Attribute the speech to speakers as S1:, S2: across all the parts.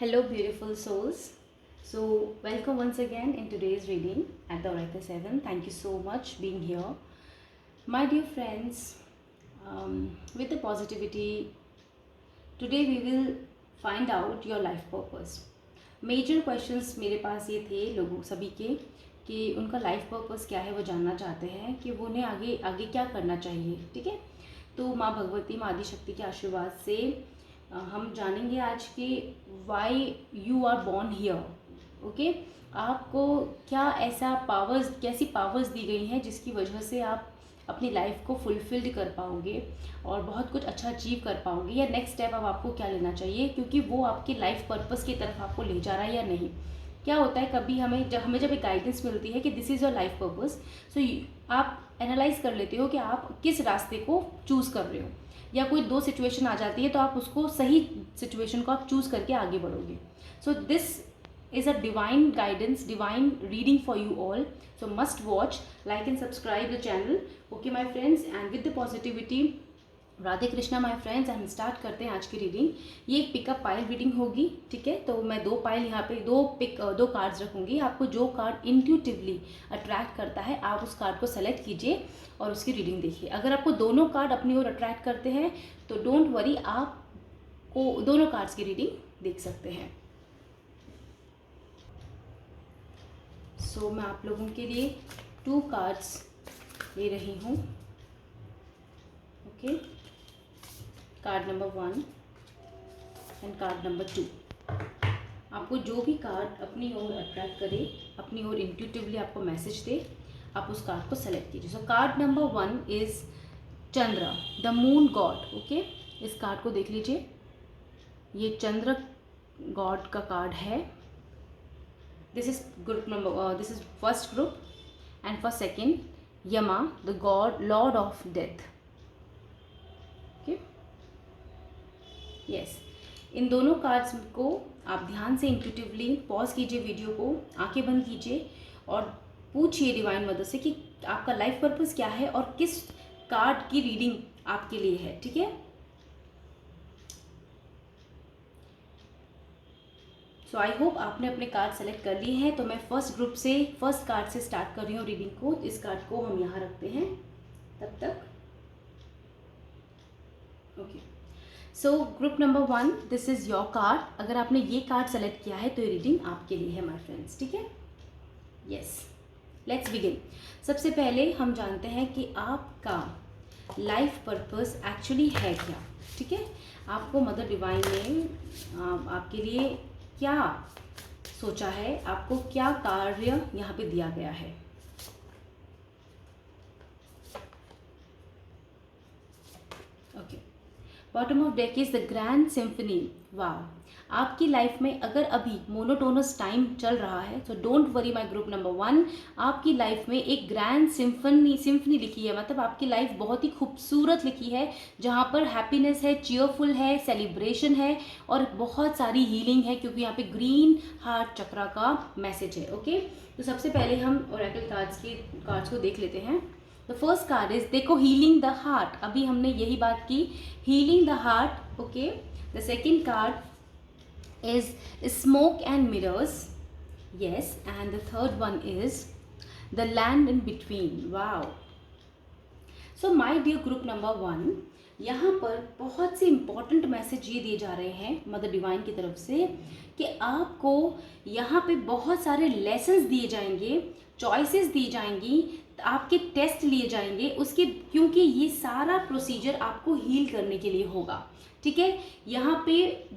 S1: Hello, beautiful souls. So, welcome once again in today's reading at the Oracle 7. Thank you so much being here. My dear friends, with the positivity, today we will find out your life purpose. Major questions मेरे पास ये थे लोगों सभी के कि उनका life purpose क्या है, वो जानना चाहते हैं कि वो उन्हें आगे आगे क्या करना चाहिए। ठीक है, तो माँ भगवती माँ आदि शक्ति के आशीर्वाद से हम जानेंगे आज कि why you are born here. Okay, आपको क्या ऐसा पावर्स, कैसी पावर्स दी गई हैं जिसकी वजह से आप अपनी लाइफ को फुलफिल्ड कर पाओगे और बहुत कुछ अच्छा अचीव कर पाओगे, या नेक्स्ट स्टेप अब आपको क्या लेना चाहिए क्योंकि वो आपकी लाइफ पर्पस की तरफ आपको ले जा रहा है या नहीं। क्या होता है, कभी हमें जब एक गाइडेंस मिलती है कि this is your life purpose, so आप एनालाइज कर लेते हो कि आप किस रास्ते को चूज़ कर रहे हो, या कोई दो सिचुएशन आ जाती है तो आप उसको सही सिचुएशन को आप चूज़ करके आगे बढ़ोगे। So this is a divine guidance, divine reading for you all. So must watch, like and subscribe the channel. Okay my friends, and with the positivity, Radhe Krishna my friends, हम स्टार्ट करते हैं आज की रीडिंग। ये एक पिकअप पाइल रीडिंग होगी, ठीक है। तो मैं दो पाइल यहाँ पे दो कार्ड्स रखूँगी। आपको जो कार्ड इंट्यूटिवली अट्रैक्ट करता है आप उस कार्ड को सेलेक्ट कीजिए और उसकी रीडिंग देखिए। अगर आपको दोनों कार्ड अपनी ओर अट्रैक्ट करते हैं तो डोंट वरी, आपको दोनों कार्ड्स की रीडिंग देख सकते हैं। सो मैं आप लोगों के लिए 2 कार्ड्स ले रही हूँ। Okay, card number 1 and card number 2। आपको जो भी कार्ड अपनी ओर अट्रैक्ट करे, अपनी ओर इंट्यूटिवली आपको मैसेज दे, आप उस कार्ड को सेलेक्ट कीजिए। So card number 1 is Chandra, the moon god. Okay, इस कार्ड को देख लीजिए, ये चंद्र गॉड का कार्ड है। This is group number. This is first group, and for second, Yama, the god, lord of death. Okay. Yes. इन दोनों cards को आप ध्यान से इंट्यूटिवली पॉज कीजिए, वीडियो को आंखें बंद कीजिए और पूछिए डिवाइन मदर से कि आपका लाइफ पर्पस क्या है और किस कार्ड की रीडिंग आपके लिए है। ठीक है। सो आई होप आपने अपने कार्ड सेलेक्ट कर लिए हैं। तो मैं फर्स्ट कार्ड से स्टार्ट कर रही हूँ रीडिंग को। इस कार्ड को हम यहाँ रखते हैं तब तक। Okay, so group number 1, this is your card. अगर आपने ये कार्ड सेलेक्ट किया है तो ये रीडिंग आपके लिए है माय फ्रेंड्स। ठीक है, यस, लेट्स बिगिन। सबसे पहले हम जानते हैं कि आपका लाइफ पर्पस एक्चुअली है क्या। ठीक है, आपको मदर डिवाइन ने आपके लिए क्या सोचा है, आपको क्या कार्य यहाँ पे दिया गया है। Okay, bottom of deck is the grand symphony. वाह, आपकी लाइफ में अगर अभी मोनोटोनस टाइम चल रहा है तो don't worry my group number 1, आपकी लाइफ में एक ग्रैंड सिम्फनी लिखी है। मतलब आपकी लाइफ बहुत ही खूबसूरत लिखी है, जहाँ पर हैप्पीनेस है, चीयरफुल है, सेलिब्रेशन है और बहुत सारी हीलिंग है, क्योंकि यहाँ पे ग्रीन हार्ट चक्रा का मैसेज है। ओके, तो सबसे पहले हम ओरेकल कार्ड्स को देख लेते हैं। द फर्स्ट कार्ड इज, देखो, हीलिंग द हार्ट। अभी हमने यही बात की, healing the heart. Okay, the second card is smoke and mirrors. Yes, and the third one is the land in between. Wow. So my dear group number 1, यहाँ पर बहुत से इम्पॉर्टेंट मैसेज ये दिए जा रहे हैं मदर डिवाइन की तरफ से कि आपको यहाँ पे बहुत सारे लेसन्स दिए जाएंगे, चॉइसेस दी जाएंगी, आपके टेस्ट लिए जाएंगे उसके, क्योंकि ये सारा प्रोसीजर आपको हील करने के लिए होगा। ठीक है, यहाँ पे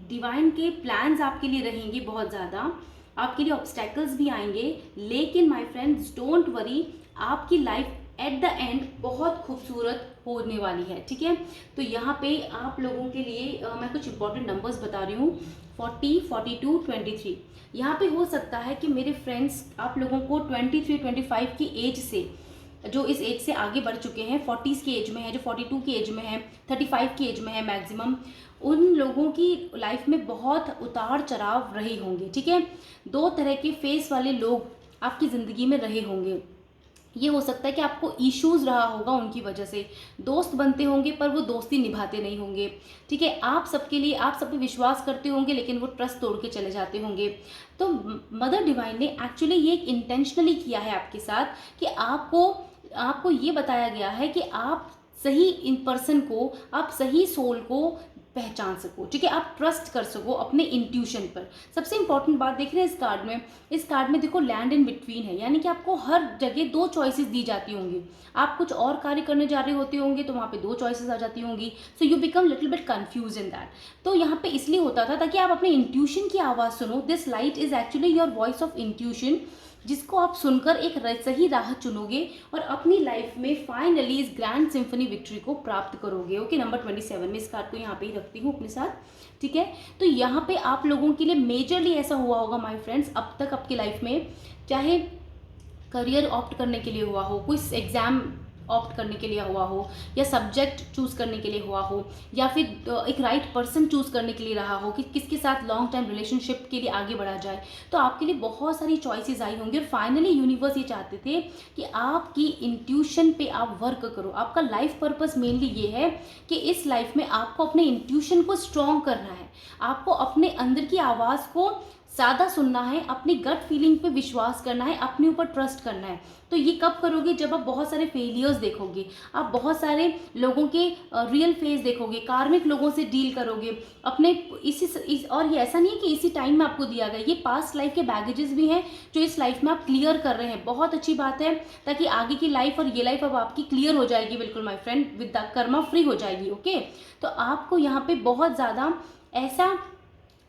S1: डिवाइन के प्लान्स आपके लिए रहेंगे बहुत ज़्यादा, आपके लिए ऑब्स्टेकल्स भी आएंगे, लेकिन माय फ्रेंड्स डोंट वरी, आपकी लाइफ एट द एंड बहुत खूबसूरत होने वाली है। ठीक है, तो यहाँ पे आप लोगों के लिए मैं कुछ इंपॉर्टेंट नंबर्स बता रही हूँ। 40, 42, 23। यहाँ पे हो सकता है कि मेरे फ्रेंड्स आप लोगों को 23, 25 की एज से, जो इस एज से आगे बढ़ चुके हैं, 40s की एज में है, जो 42 की एज में है, 35 की एज में है मैक्सिमम, उन लोगों की लाइफ में बहुत उतार चढ़ाव रहे होंगे। ठीक है, 2 तरह के फेस वाले लोग आपकी ज़िंदगी में रहे होंगे। ये हो सकता है कि आपको इश्यूज़ रहा होगा उनकी वजह से, दोस्त बनते होंगे पर वो दोस्ती निभाते नहीं होंगे, ठीक है। आप सबके लिए, आप सब पे विश्वास करते होंगे लेकिन वो ट्रस्ट तोड़ के चले जाते होंगे। तो मदर डिवाइन ने एक्चुअली ये इंटेंशनली किया है आपके साथ कि आपको आपको ये बताया गया है कि आप सही इन पर्सन को, आप सही सोल को पहचान सको, ठीक है, आप ट्रस्ट कर सको अपने इंट्यूशन पर। सबसे इंपॉर्टेंट बात देख रहे हैं इस कार्ड में देखो लैंड इन बिटवीन है, यानी कि आपको हर जगह दो चॉइसेस दी जाती होंगी। आप कुछ और कार्य करने जा रहे होते होंगे तो वहाँ पे दो चॉइसेस आ जाती होंगी, so you become little bit confuse in that. तो यहाँ पे इसलिए होता था ताकि आप अपने इंट्यूशन की आवाज़ सुनो। This light is actually your voice of intuition, जिसको आप सुनकर एक सही राह चुनोगे और अपनी लाइफ में फाइनली इस ग्रैंड सिम्फनी विक्ट्री को प्राप्त करोगे। ओके, नंबर 27 में इस कार्ड को यहाँ पे ही रखती हूँ अपने साथ, ठीक है। तो यहाँ पे आप लोगों के लिए मेजरली ऐसा हुआ होगा माय फ्रेंड्स, अब तक आपकी लाइफ में, चाहे करियर ऑप्ट करने के लिए हुआ हो, कोई एग्जाम ऑप्ट करने के लिए हुआ हो, या सब्जेक्ट चूज करने के लिए हुआ हो, या फिर एक राइट पर्सन चूज करने के लिए रहा हो कि किसके साथ लॉन्ग टाइम रिलेशनशिप के लिए आगे बढ़ा जाए, तो आपके लिए बहुत सारी चॉइसेस आई होंगी। और फाइनली यूनिवर्स ये चाहते थे कि आपकी इंट्यूशन पे आप वर्क करो। आपका लाइफ पर्पस मेनली ये है कि इस लाइफ में आपको अपने इंट्यूशन को स्ट्रॉन्ग करना है, आपको अपने अंदर की आवाज़ को ज़्यादा सुनना है, अपनी गट फीलिंग पे विश्वास करना है, अपने ऊपर ट्रस्ट करना है। तो ये कब करोगे? जब आप बहुत सारे फेलियर्स देखोगे, आप बहुत सारे लोगों के रियल फेस देखोगे, कार्मिक लोगों से डील करोगे अपने और ये ऐसा नहीं है कि इसी टाइम में आपको दिया गया, ये पास्ट लाइफ के बैगेजेस भी हैं जो इस लाइफ में आप क्लियर कर रहे हैं। बहुत अच्छी बात है, ताकि आगे की लाइफ और ये लाइफ अब आपकी क्लियर हो जाएगी, बिल्कुल my friend, with the Karma free हो जाएगी। ओके, तो आपको यहाँ पे बहुत ज़्यादा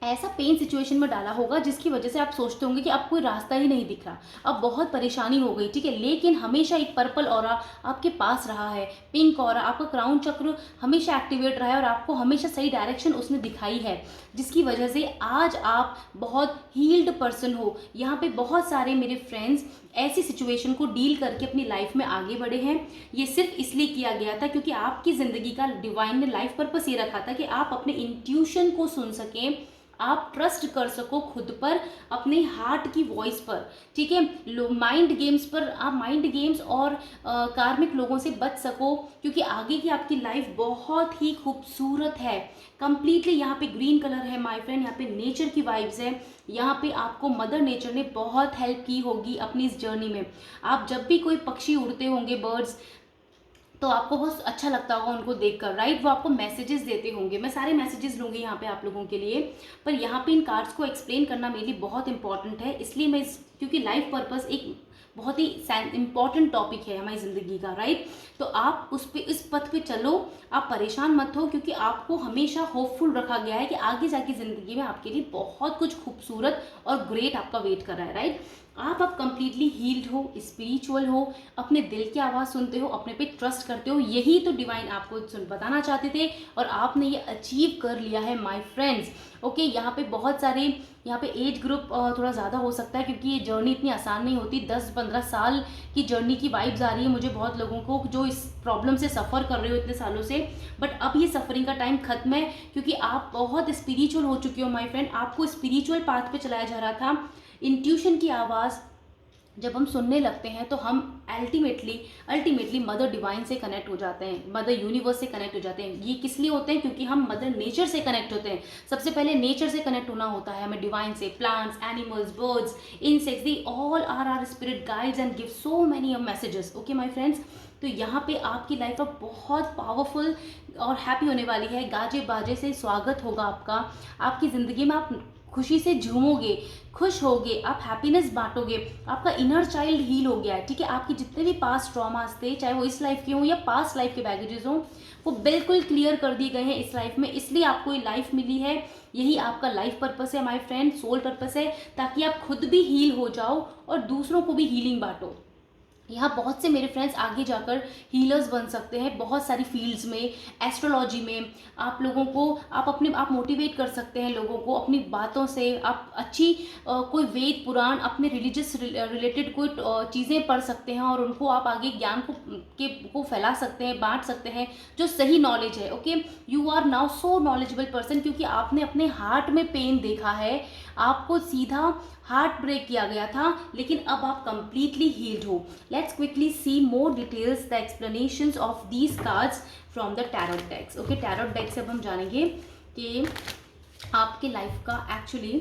S1: ऐसा पेन सिचुएशन में डाला होगा जिसकी वजह से आप सोचते होंगे कि अब कोई रास्ता ही नहीं दिख रहा, अब बहुत परेशानी हो गई, ठीक है। लेकिन हमेशा एक पर्पल ऑरा आपके पास रहा है, पिंक ऑरा, आपका क्राउन चक्र हमेशा एक्टिवेट रहा है और आपको हमेशा सही डायरेक्शन उसने दिखाई है, जिसकी वजह से आज आप बहुत हील्ड पर्सन हो। यहाँ पे बहुत सारे मेरे फ्रेंड्स ऐसी सिचुएशन को डील करके अपनी लाइफ में आगे बढ़े हैं। ये सिर्फ इसलिए किया गया था क्योंकि आपकी ज़िंदगी का डिवाइन ने लाइफ पर्पस ये रखा था कि आप अपने इंट्यूशन को सुन सकें, आप ट्रस्ट कर सको खुद पर, अपने हार्ट की वॉइस पर, ठीक है। माइंड गेम्स पर आप माइंड गेम्स और कार्मिक लोगों से बच सको, क्योंकि आगे की आपकी लाइफ बहुत ही खूबसूरत है। कंप्लीटली यहाँ पे ग्रीन कलर है माय फ्रेंड, यहाँ पे नेचर की वाइब्स है, यहाँ पे आपको मदर नेचर ने बहुत हेल्प की होगी अपनी इस जर्नी में। आप जब भी कोई पक्षी उड़ते होंगे, बर्ड्स, तो आपको बहुत अच्छा लगता होगा उनको देखकर, राइट। वो आपको मैसेजेस देते होंगे। मैं सारे मैसेजेस लूँगी यहाँ पे आप लोगों के लिए, पर यहाँ पे इन कार्ड्स को एक्सप्लेन करना मेरे लिए बहुत इंपॉर्टेंट है, इसलिए मैं क्योंकि लाइफ पर्पस एक बहुत ही इंपॉर्टेंट टॉपिक है हमारी ज़िंदगी का, राइट। तो आप इस पथ पे चलो, आप परेशान मत हो, क्योंकि आपको हमेशा होपफुल रखा गया है कि आगे जाके ज़िंदगी में आपके लिए बहुत कुछ खूबसूरत और ग्रेट आपका वेट कर रहा है, राइट। आप अब कंप्लीटली हील्ड हो, स्पिरिचुअल हो, अपने दिल की आवाज़ सुनते हो, अपने पे ट्रस्ट करते हो। यही तो डिवाइन आपको बताना चाहते थे और आपने ये अचीव कर लिया है माय फ्रेंड्स। ओके, यहाँ पे बहुत सारे, यहाँ पे एज ग्रुप थोड़ा ज़्यादा हो सकता है क्योंकि ये जर्नी इतनी आसान नहीं होती। 10-15 साल की जर्नी की वाइब्स आ रही है मुझे बहुत लोगों को जो इस प्रॉब्लम से सफ़र कर रहे हो इतने सालों से, बट अब ये सफरिंग का टाइम खत्म है क्योंकि आप बहुत स्पिरिचुअल हो चुके हो माय फ्रेंड। आपको स्पिरिचुअल पाथ पे चलाया जा रहा था। इंट्यूशन की आवाज़ जब हम सुनने लगते हैं तो हम अल्टीमेटली मदर डिवाइन से कनेक्ट हो जाते हैं, मदर यूनिवर्स से कनेक्ट हो जाते हैं। ये किस लिए होते हैं? क्योंकि हम मदर नेचर से कनेक्ट होते हैं। सबसे पहले नेचर से कनेक्ट होना होता है हमें, डिवाइन से। Plants, animals, birds, insects, they all are our spirit guides and give so many messages. Okay my friends, तो यहाँ पे आपकी लाइफ अब बहुत पावरफुल और हैप्पी होने वाली है। गाजे बाजे से स्वागत होगा आपका। आपकी ज़िंदगी में आप खुशी से झूमोगे, खुश होगे, आप हैप्पीनेस बांटोगे। आपका इनर चाइल्ड हील हो गया है, ठीक है। आपके जितने भी पास्ट ट्रॉमास थे, चाहे वो इस लाइफ के हों या पास्ट लाइफ के बैगेजेस हों, वो बिल्कुल क्लियर कर दिए गए हैं इस लाइफ में। इसलिए आपको ये लाइफ मिली है। यही आपका लाइफ पर्पस है माय फ्रेंड, सोल पर्पस है, ताकि आप खुद भी हील हो जाओ और दूसरों को भी हीलिंग बांटो। यहाँ बहुत से मेरे फ्रेंड्स आगे जाकर हीलर्स बन सकते हैं बहुत सारी फील्ड्स में। एस्ट्रोलॉजी में आप लोगों को आप मोटिवेट कर सकते हैं लोगों को अपनी बातों से। आप अच्छी कोई वेद पुराण, अपने रिलीजियस रिलेटेड कोई चीज़ें पढ़ सकते हैं और उनको आप आगे ज्ञान को फैला सकते हैं, बांट सकते हैं, जो सही नॉलेज है। Okay, you are now so knowledgeable person, क्योंकि आपने अपने हार्ट में पेन देखा है, आपको सीधा हार्ट ब्रेक किया गया था, लेकिन अब आप कंप्लीटली हील्ड हो। Let's quickly see more details, the explanations of these cards from the tarot decks. Okay, tarot deck से अब हम जानेंगे कि आपके लाइफ का एक्चुअली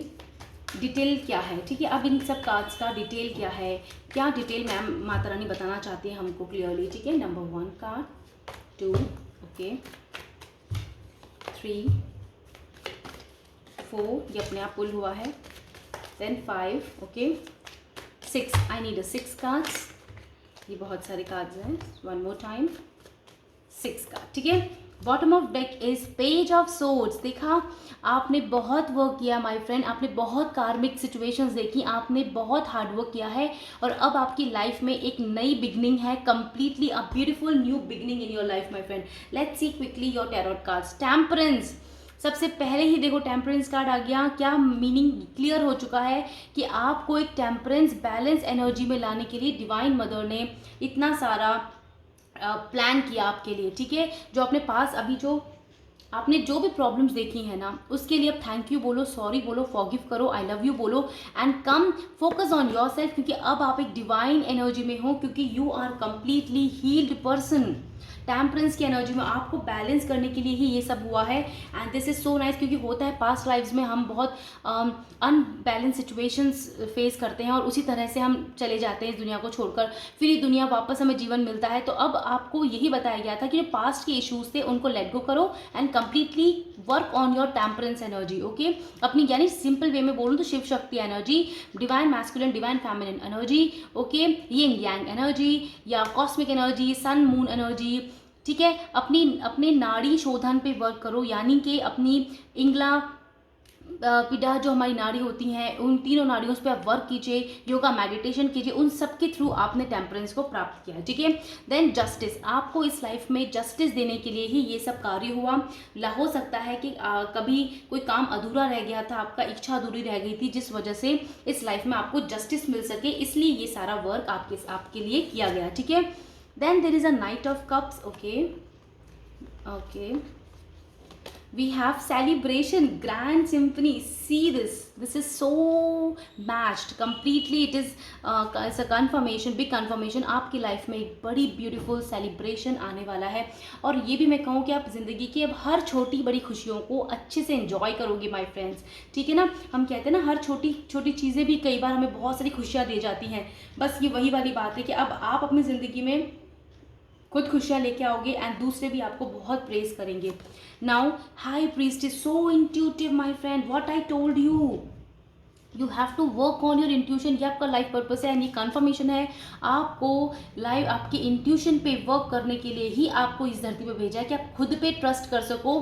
S1: डिटेल क्या है, ठीक है। अब इन सब कार्ड्स का डिटेल क्या है, क्या डिटेल मैम माता रानी बताना चाहती है हमको क्लियरली, ठीक है। नंबर 1 कार्ड, 2, ओके, 3, 4, ये अपने आप पुल हुआ है, then 5, okay, 6, I need 6 cards, ये बहुत सारे कार्ड्स हैं, 1 मोर टाइम, 6 कार्ड, ठीक है। Bottom of deck is page of swords. देखा, आपने बहुत वर्क किया माय फ्रेंड, आपने बहुत कार्मिक सिचुएशंस देखी, आपने बहुत हार्ड वर्क किया है और अब आपकी लाइफ में एक नई बिगनिंग है, completely a beautiful new beginning in your life my friend. Let's see quickly your tarot cards. Temperance, सबसे पहले ही देखो टेम्परेंस कार्ड आ गया। क्या मीनिंग क्लियर हो चुका है कि आपको एक टेम्परेंस बैलेंस एनर्जी में लाने के लिए डिवाइन मदर ने इतना सारा प्लान किया आपके लिए, ठीक है। जो अपने पास अभी जो आपने जो भी प्रॉब्लम्स देखी हैं ना, उसके लिए अब थैंक यू बोलो, सॉरी बोलो, फॉरगिव करो, आई लव यू बोलो and come focus on yourself, क्योंकि अब आप एक डिवाइन एनर्जी में हो, क्योंकि you are completely healed person. Temperance की एनर्जी में आपको बैलेंस करने के लिए ही ये सब हुआ है and this is so nice, क्योंकि होता है पास्ट लाइफ्स में हम बहुत अनबैलेंस सिचुएशंस फेस करते हैं और उसी तरह से हम चले जाते हैं इस दुनिया को छोड़कर, फिर ये दुनिया वापस हमें जीवन मिलता है। तो अब आपको यही बताया गया था कि जो पास्ट के इश्यूज थे उनको लेट गो करो and completely work on your temperance energy, okay. अपनी यानी सिंपल वे में बोलूँ तो Shiv Shakti energy, divine masculine divine feminine energy, okay, yin yang energy या cosmic energy, sun moon energy, ठीक है। अपने नाड़ी शोधन पे वर्क करो, यानी कि अपनी इंगला पिडा जो हमारी नाड़ी होती हैं, उन तीनों नाड़ियों पे आप वर्क कीजिए, योगा मेडिटेशन कीजिए, उन सब के थ्रू आपने टेम्परेंस को प्राप्त किया, ठीक है। देन जस्टिस, आपको इस लाइफ में जस्टिस देने के लिए ही ये सब कार्य हुआ। हो सकता है कि कभी कोई काम अधूरा रह गया था, आपका इच्छा अधूरी रह गई थी, जिस वजह से इस लाइफ में आपको जस्टिस मिल सके, इसलिए ये सारा वर्क आपके लिए किया गया, ठीक है। Then there is a Knight of Cups, okay, okay. We have celebration, grand symphony. See this. This is so matched completely. It is it's a confirmation, big confirmation. आपकी लाइफ में एक बड़ी ब्यूटीफुल सेलिब्रेशन आने वाला है और ये भी मैं कहूँ कि आप ज़िंदगी की अब हर छोटी बड़ी खुशियों को अच्छे से एंजॉय करोगे माय फ्रेंड्स, ठीक है ना। हम कहते हैं ना, हर छोटी छोटी चीज़ें भी कई बार हमें बहुत सारी खुशियाँ दे जाती हैं। बस ये वही वाली बात है कि अब आप अपनी ज़िंदगी में खुद खुशियाँ लेके आओगे एंड दूसरे भी आपको बहुत प्रेज करेंगे। Now high priest is so intuitive my friend, what I told you, you have to work on your intuition. ये आपका लाइफ पर्पस है एंड ये कन्फर्मेशन है, आपको लाइव आपके इंट्यूशन पे वर्क करने के लिए ही आपको इस धरती पे भेजा है कि आप खुद पे ट्रस्ट कर सको।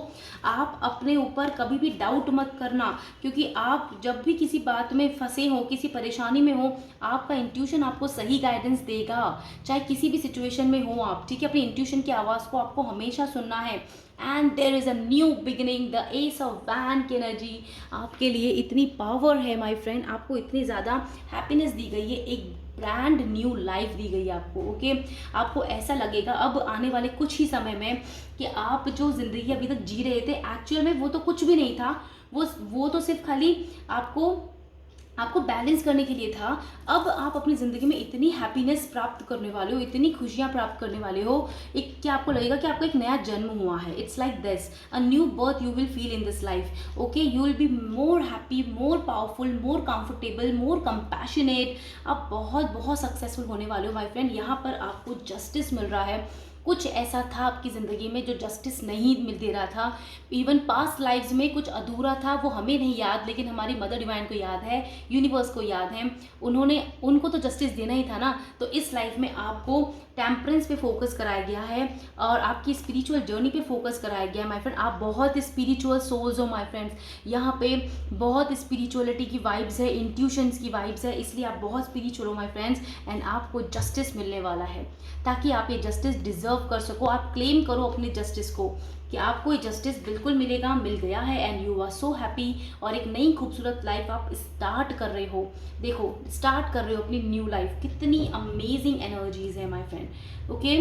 S1: आप अपने ऊपर कभी भी डाउट मत करना, क्योंकि आप जब भी किसी बात में फंसे हो, किसी परेशानी में हो, आपका इंट्यूशन आपको सही गाइडेंस देगा, चाहे किसी भी सिचुएशन में हो आप, ठीक है। अपनी इंट्यूशन की आवाज़ को आपको हमेशा सुनना है and there is a new beginning. The S of wand की एनर्जी आपके लिए इतनी पावर है माय फ्रेंड, आपको इतनी ज़्यादा हैप्पीनेस दी गई है, एक ब्रांड न्यू लाइफ दी गई है आपको, ओके। आपको ऐसा लगेगा अब आने वाले कुछ ही समय में कि आप जो ज़िंदगी अभी तक जी रहे थे, एक्चुअल में वो तो कुछ भी नहीं था, वो तो सिर्फ खाली आपको बैलेंस करने के लिए था। अब आप अपनी ज़िंदगी में इतनी हैप्पीनेस प्राप्त करने वाले हो, इतनी खुशियाँ प्राप्त करने वाले हो, एक क्या आपको लगेगा कि आपको एक नया जन्म हुआ है। It's like this, a new birth you will feel in this life, okay. You will be more happy, more powerful, more comfortable, more compassionate. आप बहुत बहुत सक्सेसफुल होने वाले हो माय फ्रेंड। यहाँ पर आपको जस्टिस मिल रहा है। कुछ ऐसा था आपकी ज़िंदगी में जो जस्टिस नहीं मिल दे रहा था, इवन पास्ट लाइफ्स में कुछ अधूरा था, वो हमें नहीं याद, लेकिन हमारी मदर डिवाइन को याद है, यूनिवर्स को याद है, उनको तो जस्टिस देना ही था ना। तो इस लाइफ में आपको टेम्परेंस पे फोकस कराया गया है और आपकी स्पिरिचुअल जर्नी पे फोकस कराया गया है माय फ्रेंड। आप बहुत स्पिरिचुअल सोल्स हो माय फ्रेंड्स, यहाँ पे बहुत स्पिरिचुअलिटी की वाइब्स है, इंट्यूशंस की वाइब्स है, इसलिए आप बहुत स्पिरिचुअल हो माय फ्रेंड्स एंड आपको जस्टिस मिलने वाला है, ताकि आप ये जस्टिस डिजर्व कर सको। आप क्लेम करो अपने जस्टिस को कि आपको ये जस्टिस बिल्कुल मिलेगा, मिल गया है and you are so happy और एक नई खूबसूरत लाइफ आप स्टार्ट कर रहे हो। देखो, स्टार्ट कर रहे हो अपनी न्यू लाइफ, कितनी अमेजिंग एनर्जीज है माय फ्रेंड, ओके।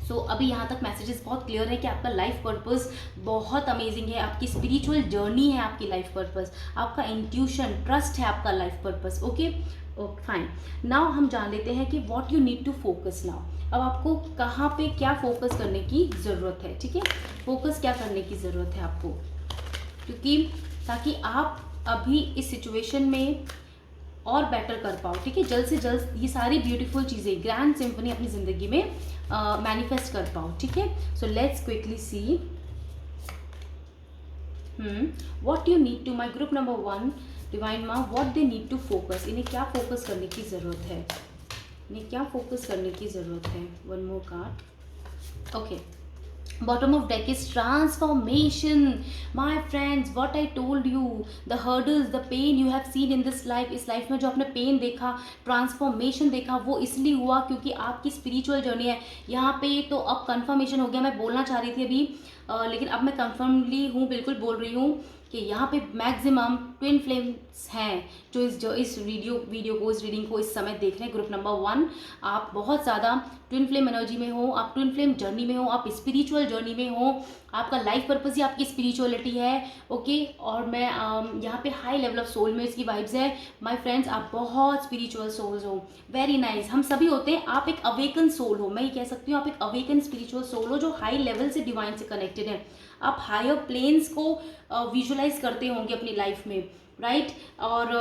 S1: सो अभी यहाँ तक मैसेजेस बहुत क्लियर है कि आपका लाइफ पर्पस बहुत अमेजिंग है, आपकी स्पिरिचुअल जर्नी है आपकी लाइफ पर्पस, आपका इंट्यूशन ट्रस्ट है आपका life purpose, okay. Okay fine. Now हम जान लेते हैं कि what you need to focus now. अब आपको कहाँ पे क्या फोकस करने की ज़रूरत है, ठीक है। फोकस क्या करने की ज़रूरत है आपको, क्योंकि ताकि आप अभी इस सिचुएशन में और बेटर कर पाओ, ठीक है। जल्द से जल्द ये सारी ब्यूटीफुल चीज़ें, ग्रैंड सिम्फनी अपनी ज़िंदगी में मैनिफेस्ट कर पाओ, ठीक है। So let's quickly see what you need to, my group number 1 divine माँ, what they need to focus. इन्हें क्या फोकस करने की ज़रूरत है, इन्हें क्या फोकस करने की ज़रूरत है। One more card. Okay, bottom of deck is transformation. My friends, what I told you, the hurdles, the pain you have seen in this life, इस लाइफ में जो आपने पेन देखा, ट्रांसफॉर्मेशन देखा, वो इसलिए हुआ क्योंकि आपकी स्पिरिचुअल जर्नी है। यहाँ पे तो अब कंफर्मेशन हो गया। मैं बोलना चाह रही थी अभी लेकिन अब मैं कंफर्मली हूँ, बिल्कुल बोल रही हूँ कि यहाँ पे मैक्सिमम ट्विन फ्लेम्स हैं जो इस वीडियो को, इस रीडिंग को इस समय देख रहे हैं। ग्रुप नंबर 1, आप बहुत ज़्यादा ट्विन फ्लेम एनर्जी में हो, आप ट्विन फ्लेम जर्नी में हो, आप स्पिरिचुअल जर्नी में हो, आपका लाइफ पर्पस ही आपकी स्पिरिचुअलिटी है, ओके। और मैं यहाँ पे हाई लेवल ऑफ सोलमेट्स की वाइब्स है। माय फ्रेंड्स, आप बहुत स्पिरिचुअल सोल्स हो, वेरी नाइस। हम सभी होते हैं, आप एक अवेकन सोल हो, मैं ये कह सकती हूँ आप एक अवेकन स्पिरिचुअल सोल हो जो हाई लेवल से डिवाइन से कनेक्टेड है। आप हायर प्लेन्स को विजुअलाइज करते होंगे अपनी लाइफ में, राइट। और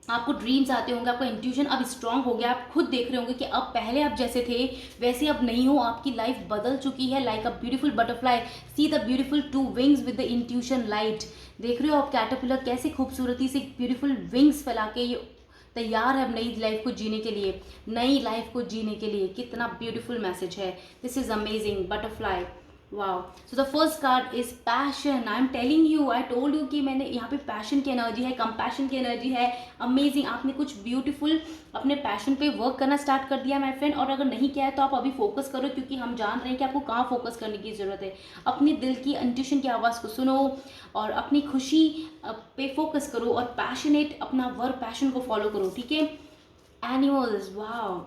S1: आपको ड्रीम्स आते होंगे, आपका इंट्यूशन अब स्ट्रांग हो गया। आप खुद देख रहे होंगे कि अब पहले आप जैसे थे वैसे अब नहीं हो, आपकी लाइफ बदल चुकी है। Like a beautiful butterfly, see the beautiful 2 wings with the intuition light. देख रहे हो आप कैटरपिलर कैसे खूबसूरती से ब्यूटीफुल विंग्स फैला के ये तैयार है अब नई लाइफ को जीने के लिए, नई लाइफ को जीने के लिए। कितना ब्यूटीफुल मैसेज है, this is amazing butterfly, wow. So the first card is passion. I am telling you, I told you कि मैंने यहाँ पे पैशन की एनर्जी है, कंपैशन की एनर्जी है। अमेजिंग, आपने कुछ ब्यूटीफुल अपने पैशन पे वर्क करना स्टार्ट कर दिया माय फ्रेंड। और अगर नहीं किया है तो आप अभी फोकस करो, क्योंकि हम जान रहे हैं कि आपको कहाँ फोकस करने की ज़रूरत है। अपने दिल की इंट्यूशन की आवाज़ को सुनो और अपनी खुशी पे फोकस करो और पैशनेट अपना वर्क पैशन को फॉलो करो, ठीक है। एनिमल्स, वाओ,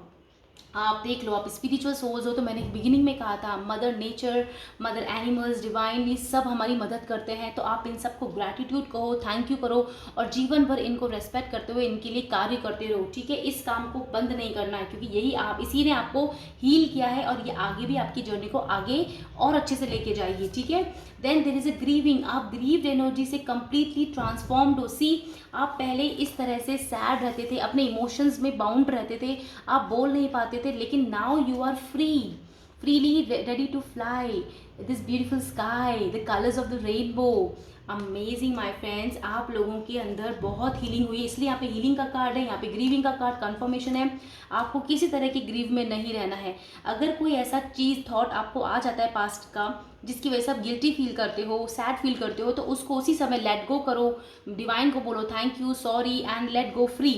S1: आप देख लो, आप स्पिरिचुअल सोल्स हो। तो मैंने बिगिनिंग में कहा था mother nature, mother animals, divine, ये सब हमारी मदद करते हैं। तो आप इन सबको ग्रैटिट्यूड कहो, थैंक यू करो और जीवन भर इनको रेस्पेक्ट करते हुए इनके लिए कार्य करते रहो, ठीक है। इस काम को बंद नहीं करना है, क्योंकि यही आप, इसी ने आपको हील किया है और ये आगे भी आपकी जर्नी को आगे और अच्छे से लेके जाएगी, ठीक है। Then there is a grieving, आप ग्रीव्ड एनर्जी से कंप्लीटली ट्रांसफॉर्म्ड हो। सी, आप पहले इस तरह से सैड रहते थे, अपने इमोशंस में बाउंड रहते थे, आप बोल नहीं पाते थे, लेकिन now you are freely ready to fly this beautiful sky, the colours of the rainbow. Amazing my friends, आप लोगों के अंदर बहुत हीलिंग हुई है, इसलिए यहाँ पे हीलिंग का कार्ड है, यहाँ पे ग्रीविंग का कार्ड कंफर्मेशन है। आपको किसी तरह के ग्रीव में नहीं रहना है। अगर कोई ऐसा चीज़ थॉट आपको आ जाता है पास्ट का जिसकी वजह से आप गिल्टी फील करते हो, सैड फील करते हो, तो उसको उसी समय लेट गो करो, डिवाइन को बोलो thank you, sorry and let go, free.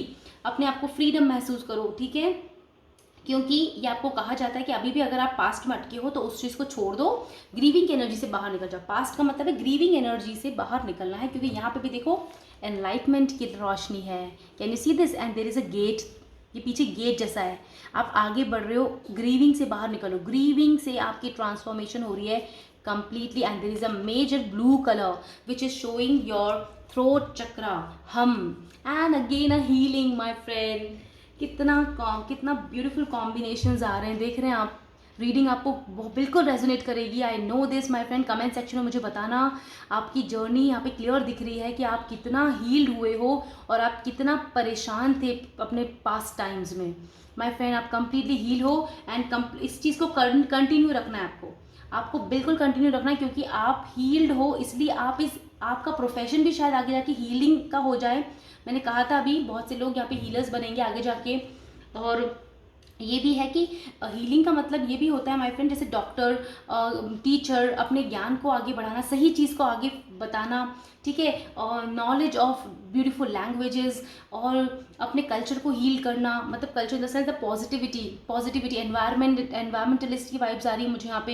S1: अपने आप को फ्रीडम महसूस करो, ठीक है। क्योंकि ये आपको कहा जाता है कि अभी भी अगर आप पास्ट में अटके हो तो उस चीज़ को छोड़ दो, ग्रीविंग की एनर्जी से बाहर निकल जाओ। पास्ट का मतलब है ग्रीविंग एनर्जी से बाहर निकलना है, क्योंकि यहाँ पे भी देखो एनलाइटमेंट की रोशनी है। Can you see this, and there is a gate, ये पीछे गेट जैसा है। आप आगे बढ़ रहे हो, ग्रीविंग से बाहर निकलो, ग्रीविंग से आपकी ट्रांसफॉर्मेशन हो रही है completely, and there is a major blue color which is showing your throat chakra, hum, and again a healing my friend। कितना ब्यूटीफुल कॉम्बिनेशंस आ रहे हैं, देख रहे हैं आप। रीडिंग आपको बिल्कुल रेजोनेट करेगी, I know this my friend. Comment section में मुझे बताना आपकी जर्नी यहाँ पे क्लियर दिख रही है कि आप कितना हील्ड हुए हो और आप कितना परेशान थे अपने पास्ट टाइम्स में। माय फ्रेंड, आप कंप्लीटली हील हो एंड इस चीज़ को कंटिन्यू रखना है आपको बिल्कुल कंटिन्यू रखना है, क्योंकि आप हील्ड हो, इसलिए आपका प्रोफेशन भी शायद आगे जाके हीलिंग का हो जाए। मैंने कहा था अभी बहुत से लोग यहाँ पे हीलर्स बनेंगे आगे जाके। और ये भी है कि हीलिंग का मतलब ये भी होता है माय फ्रेंड, जैसे डॉक्टर, टीचर, अपने ज्ञान को आगे बढ़ाना, सही चीज़ को आगे बताना, ठीक है। और नॉलेज ऑफ ब्यूटीफुल लैंग्वेजेस और अपने कल्चर को हील करना, मतलब culture in the sense the positivity. Environmentalist की वाइब्स आ रही है मुझे यहाँ पे।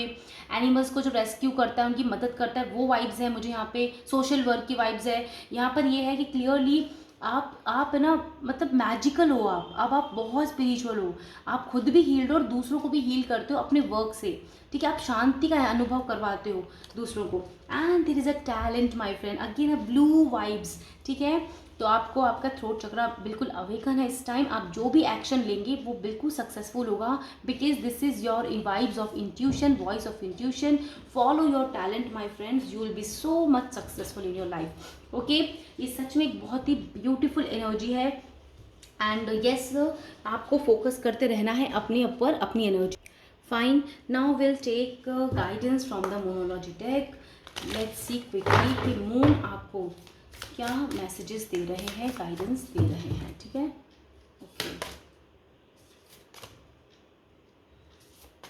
S1: एनिमल्स को जो रेस्क्यू करता है, उनकी मदद करता है, वो वाइब्स है मुझे यहाँ पे। सोशल वर्क की वाइब्स है यहाँ पर। ये है कि क्लियरली आप है ना, मतलब मैजिकल हो आप बहुत स्पिरिचुअल हो, आप खुद भी हील्ड हो और दूसरों को भी हील करते हो अपने वर्क से, ठीक है। आप शांति का अनुभव करवाते हो दूसरों को। And there is a talent my friend, again a blue vibes, ठीक है। तो आपको आपका थ्रोट चक्रा बिल्कुल अवेकन है इस टाइम। आप जो भी एक्शन लेंगे वो बिल्कुल सक्सेसफुल होगा, because this is your vibes of intuition, voice of intuition. Follow your talent my friends, you will be so much successful in your life. Okay, ये सच में एक बहुत ही ब्यूटीफुल एनर्जी है। एंड येस, आपको फोकस करते रहना है अपने ऊपर, अपनी energy. Fine, now will take guidance from the monology deck. Let's see quickly कि मून आपको क्या मैसेजेस दे रहे हैं, गाइडेंस दे रहे हैं। ठीक है, okay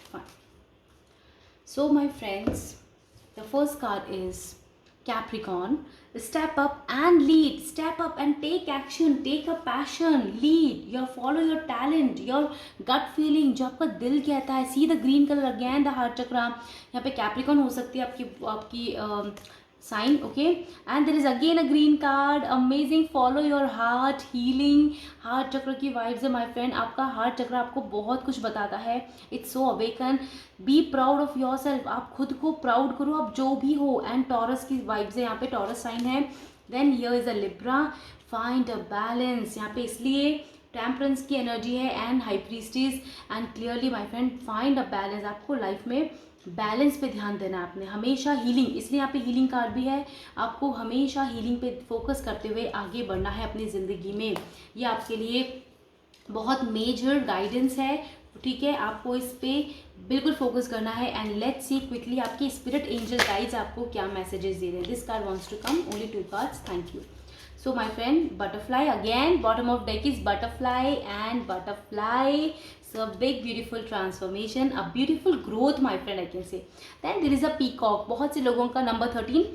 S1: fine. So my friends, the first card is Capricorn. Step up and lead, step up and take action, take a passion, lead, follow your talent, your gut feeling, जो आपका दिल कहता है। See the green color again, the heart chakra, यहाँ पे Capricorn हो सकती है आपकी sign. Okay, and there is again a green card, amazing, follow your heart, healing. Heart chakra की वाइब्स है माय फ्रेंड, आपका हार्ट चक्र आपको बहुत कुछ बताता है। It's so awaken, be proud of your self, आप खुद को प्राउड करो, आप जो भी हो। एंड टॉरस की वाइब्स है, यहाँ पे टॉरस साइन है। Then here is a Libra, find a balance, यहाँ पे इसलिए टेम्परेंस की एनर्जी है and high priestess. And clearly my friend, find a balance, आपको लाइफ में बैलेंस पे ध्यान देना है आपने हमेशा। हीलिंग, इसलिए यहाँ पे हीलिंग कार्ड भी है, आपको हमेशा हीलिंग पे फोकस करते हुए आगे बढ़ना है अपनी ज़िंदगी में। ये आपके लिए बहुत मेजर गाइडेंस है। ठीक है, आपको इस पर बिल्कुल फोकस करना है। एंड लेट्स सी क्विकली आपके स्पिरिट एंजल गाइड्स आपको क्या मैसेजेस दे रहे हैं। This card wants to come, only 2 cards, thank you. So my friend, butterfly again, bottom of deck is butterfly and butterfly. So a big beautiful transformation, a beautiful growth my friend I can say. Then there is a peacock, बहुत से लोगों का number 13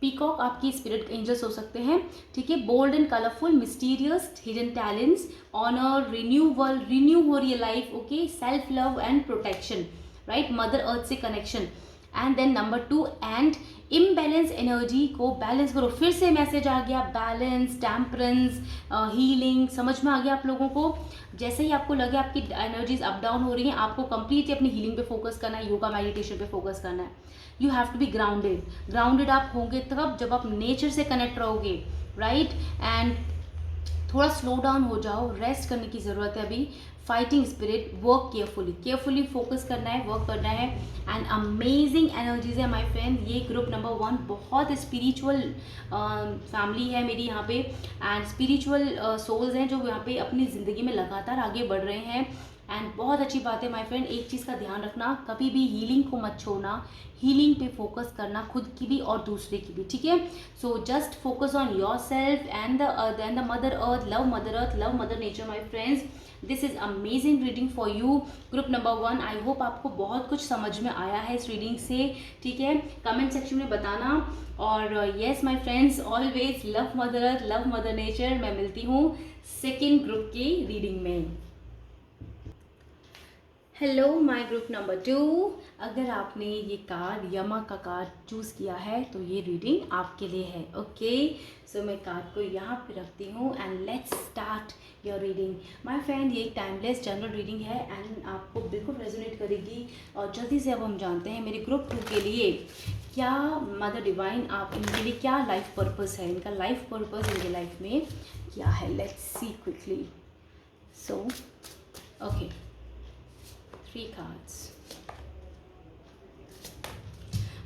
S1: peacock आपकी spirit angels हो सकते हैं। ठीक है, bold and colourful, mysterious, hidden talents, honour, renewal, renew हो रही है life. Okay, self love and protection, right, mother earth से connection. And then number 2 and imbalance energy को बैलेंस करो। फिर से मैसेज आ गया, बैलेंस, टेम्परेंस, हीलिंग, समझ में आ गया आप लोगों को। जैसे ही आपको लगे आपकी एनर्जीज अप डाउन हो रही हैं, आपको कंप्लीटली अपनी हीलिंग पे फोकस करना है, योगा मेडिटेशन पे फोकस करना है। You have to be grounded, grounded आप होंगे तब जब आप नेचर से कनेक्ट रहोगे, राइट। एंड थोड़ा स्लो डाउन हो जाओ, रेस्ट करने की ज़रूरत है अभी। Fighting spirit, work carefully, carefully focus करना है, वर्क करना है। एंड अमेजिंग एनर्जीज है माय फ्रेंड। ये ग्रुप नंबर 1 बहुत स्पिरिचुअल फैमिली है मेरी यहाँ पे, एंड स्पिरिचुअल सोल्स हैं जो यहाँ पे अपनी ज़िंदगी में लगातार आगे बढ़ रहे हैं। एंड बहुत अच्छी बात है माय फ्रेंड, एक चीज़ का ध्यान रखना, कभी भी हीलिंग को मत छोड़ना, हीलिंग पे फोकस करना, खुद की भी और दूसरे की भी। ठीक है, so just focus on your self and the mother earth, love mother nature my friends. This is amazing reading for you, group number 1। I hope आपको बहुत कुछ समझ में आया है इस रीडिंग से। ठीक है, कमेंट सेक्शन में बताना। और yes my friends, always love mother earth, love mother nature. मैं मिलती हूँ सेकेंड ग्रुप की रीडिंग में। हेलो माय ग्रुप नंबर 2, अगर आपने ये कार्ड, यमा का कार्ड चूज़ किया है तो ये रीडिंग आपके लिए है। ओके, सो मैं कार्ड को यहाँ पे रखती हूँ and let's start your reading my friend. ये एक टाइमलेस जनरल रीडिंग है एंड आपको बिल्कुल रेजोनेट करेगी। और जल्दी से अब हम जानते हैं मेरे ग्रुप 2 के लिए क्या मदर डिवाइन, आप इनके लिए क्या लाइफ पर्पस है, इनका लाइफ पर्पस इनके लाइफ में क्या है। Let's see quickly. So okay, 3 cards.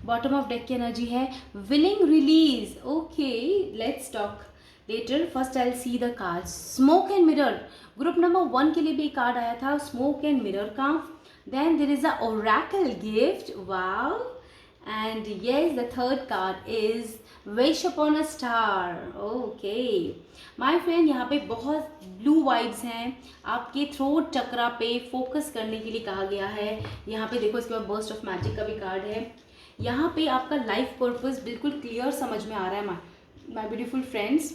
S1: Bottom of deck की एनर्जी है willing release. Okay, let's talk later, first I see the cards. Smoke and mirror, group number 1 के लिए भी कार्ड आया था स्मोक एंड मिरर का। Then there is a oracle gift, wow. And yes, the third card is wish upon a star. Okay my friend, यहाँ पे बहुत blue vibes हैं, आपके थ्रोट चक्रा पे फोकस करने के लिए कहा गया है। यहाँ पे देखो, इसके बाद बर्स्ट ऑफ मैजिक का भी कार्ड है। यहाँ पे आपका लाइफ पर्पस बिल्कुल क्लियर समझ में आ रहा है माय ब्यूटीफुल फ्रेंड्स।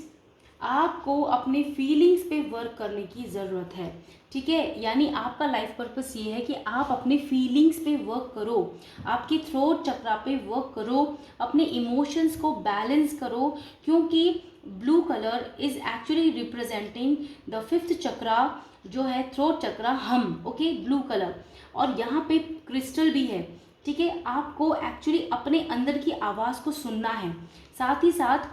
S1: आपको अपने फीलिंग्स पे वर्क करने की ज़रूरत है। ठीक है, यानी आपका लाइफ पर्पस ये है कि आप अपने फीलिंग्स पे वर्क करो, आपके थ्रोट चक्रा पे वर्क करो, अपने इमोशंस को बैलेंस करो, क्योंकि blue colour is actually representing the 5th चक्रा जो है थ्रोट चक्रा, हम। ओके, ब्लू कलर, और यहाँ पे क्रिस्टल भी है। ठीक है, आपको एक्चुअली अपने अंदर की आवाज़ को सुनना है, साथ ही साथ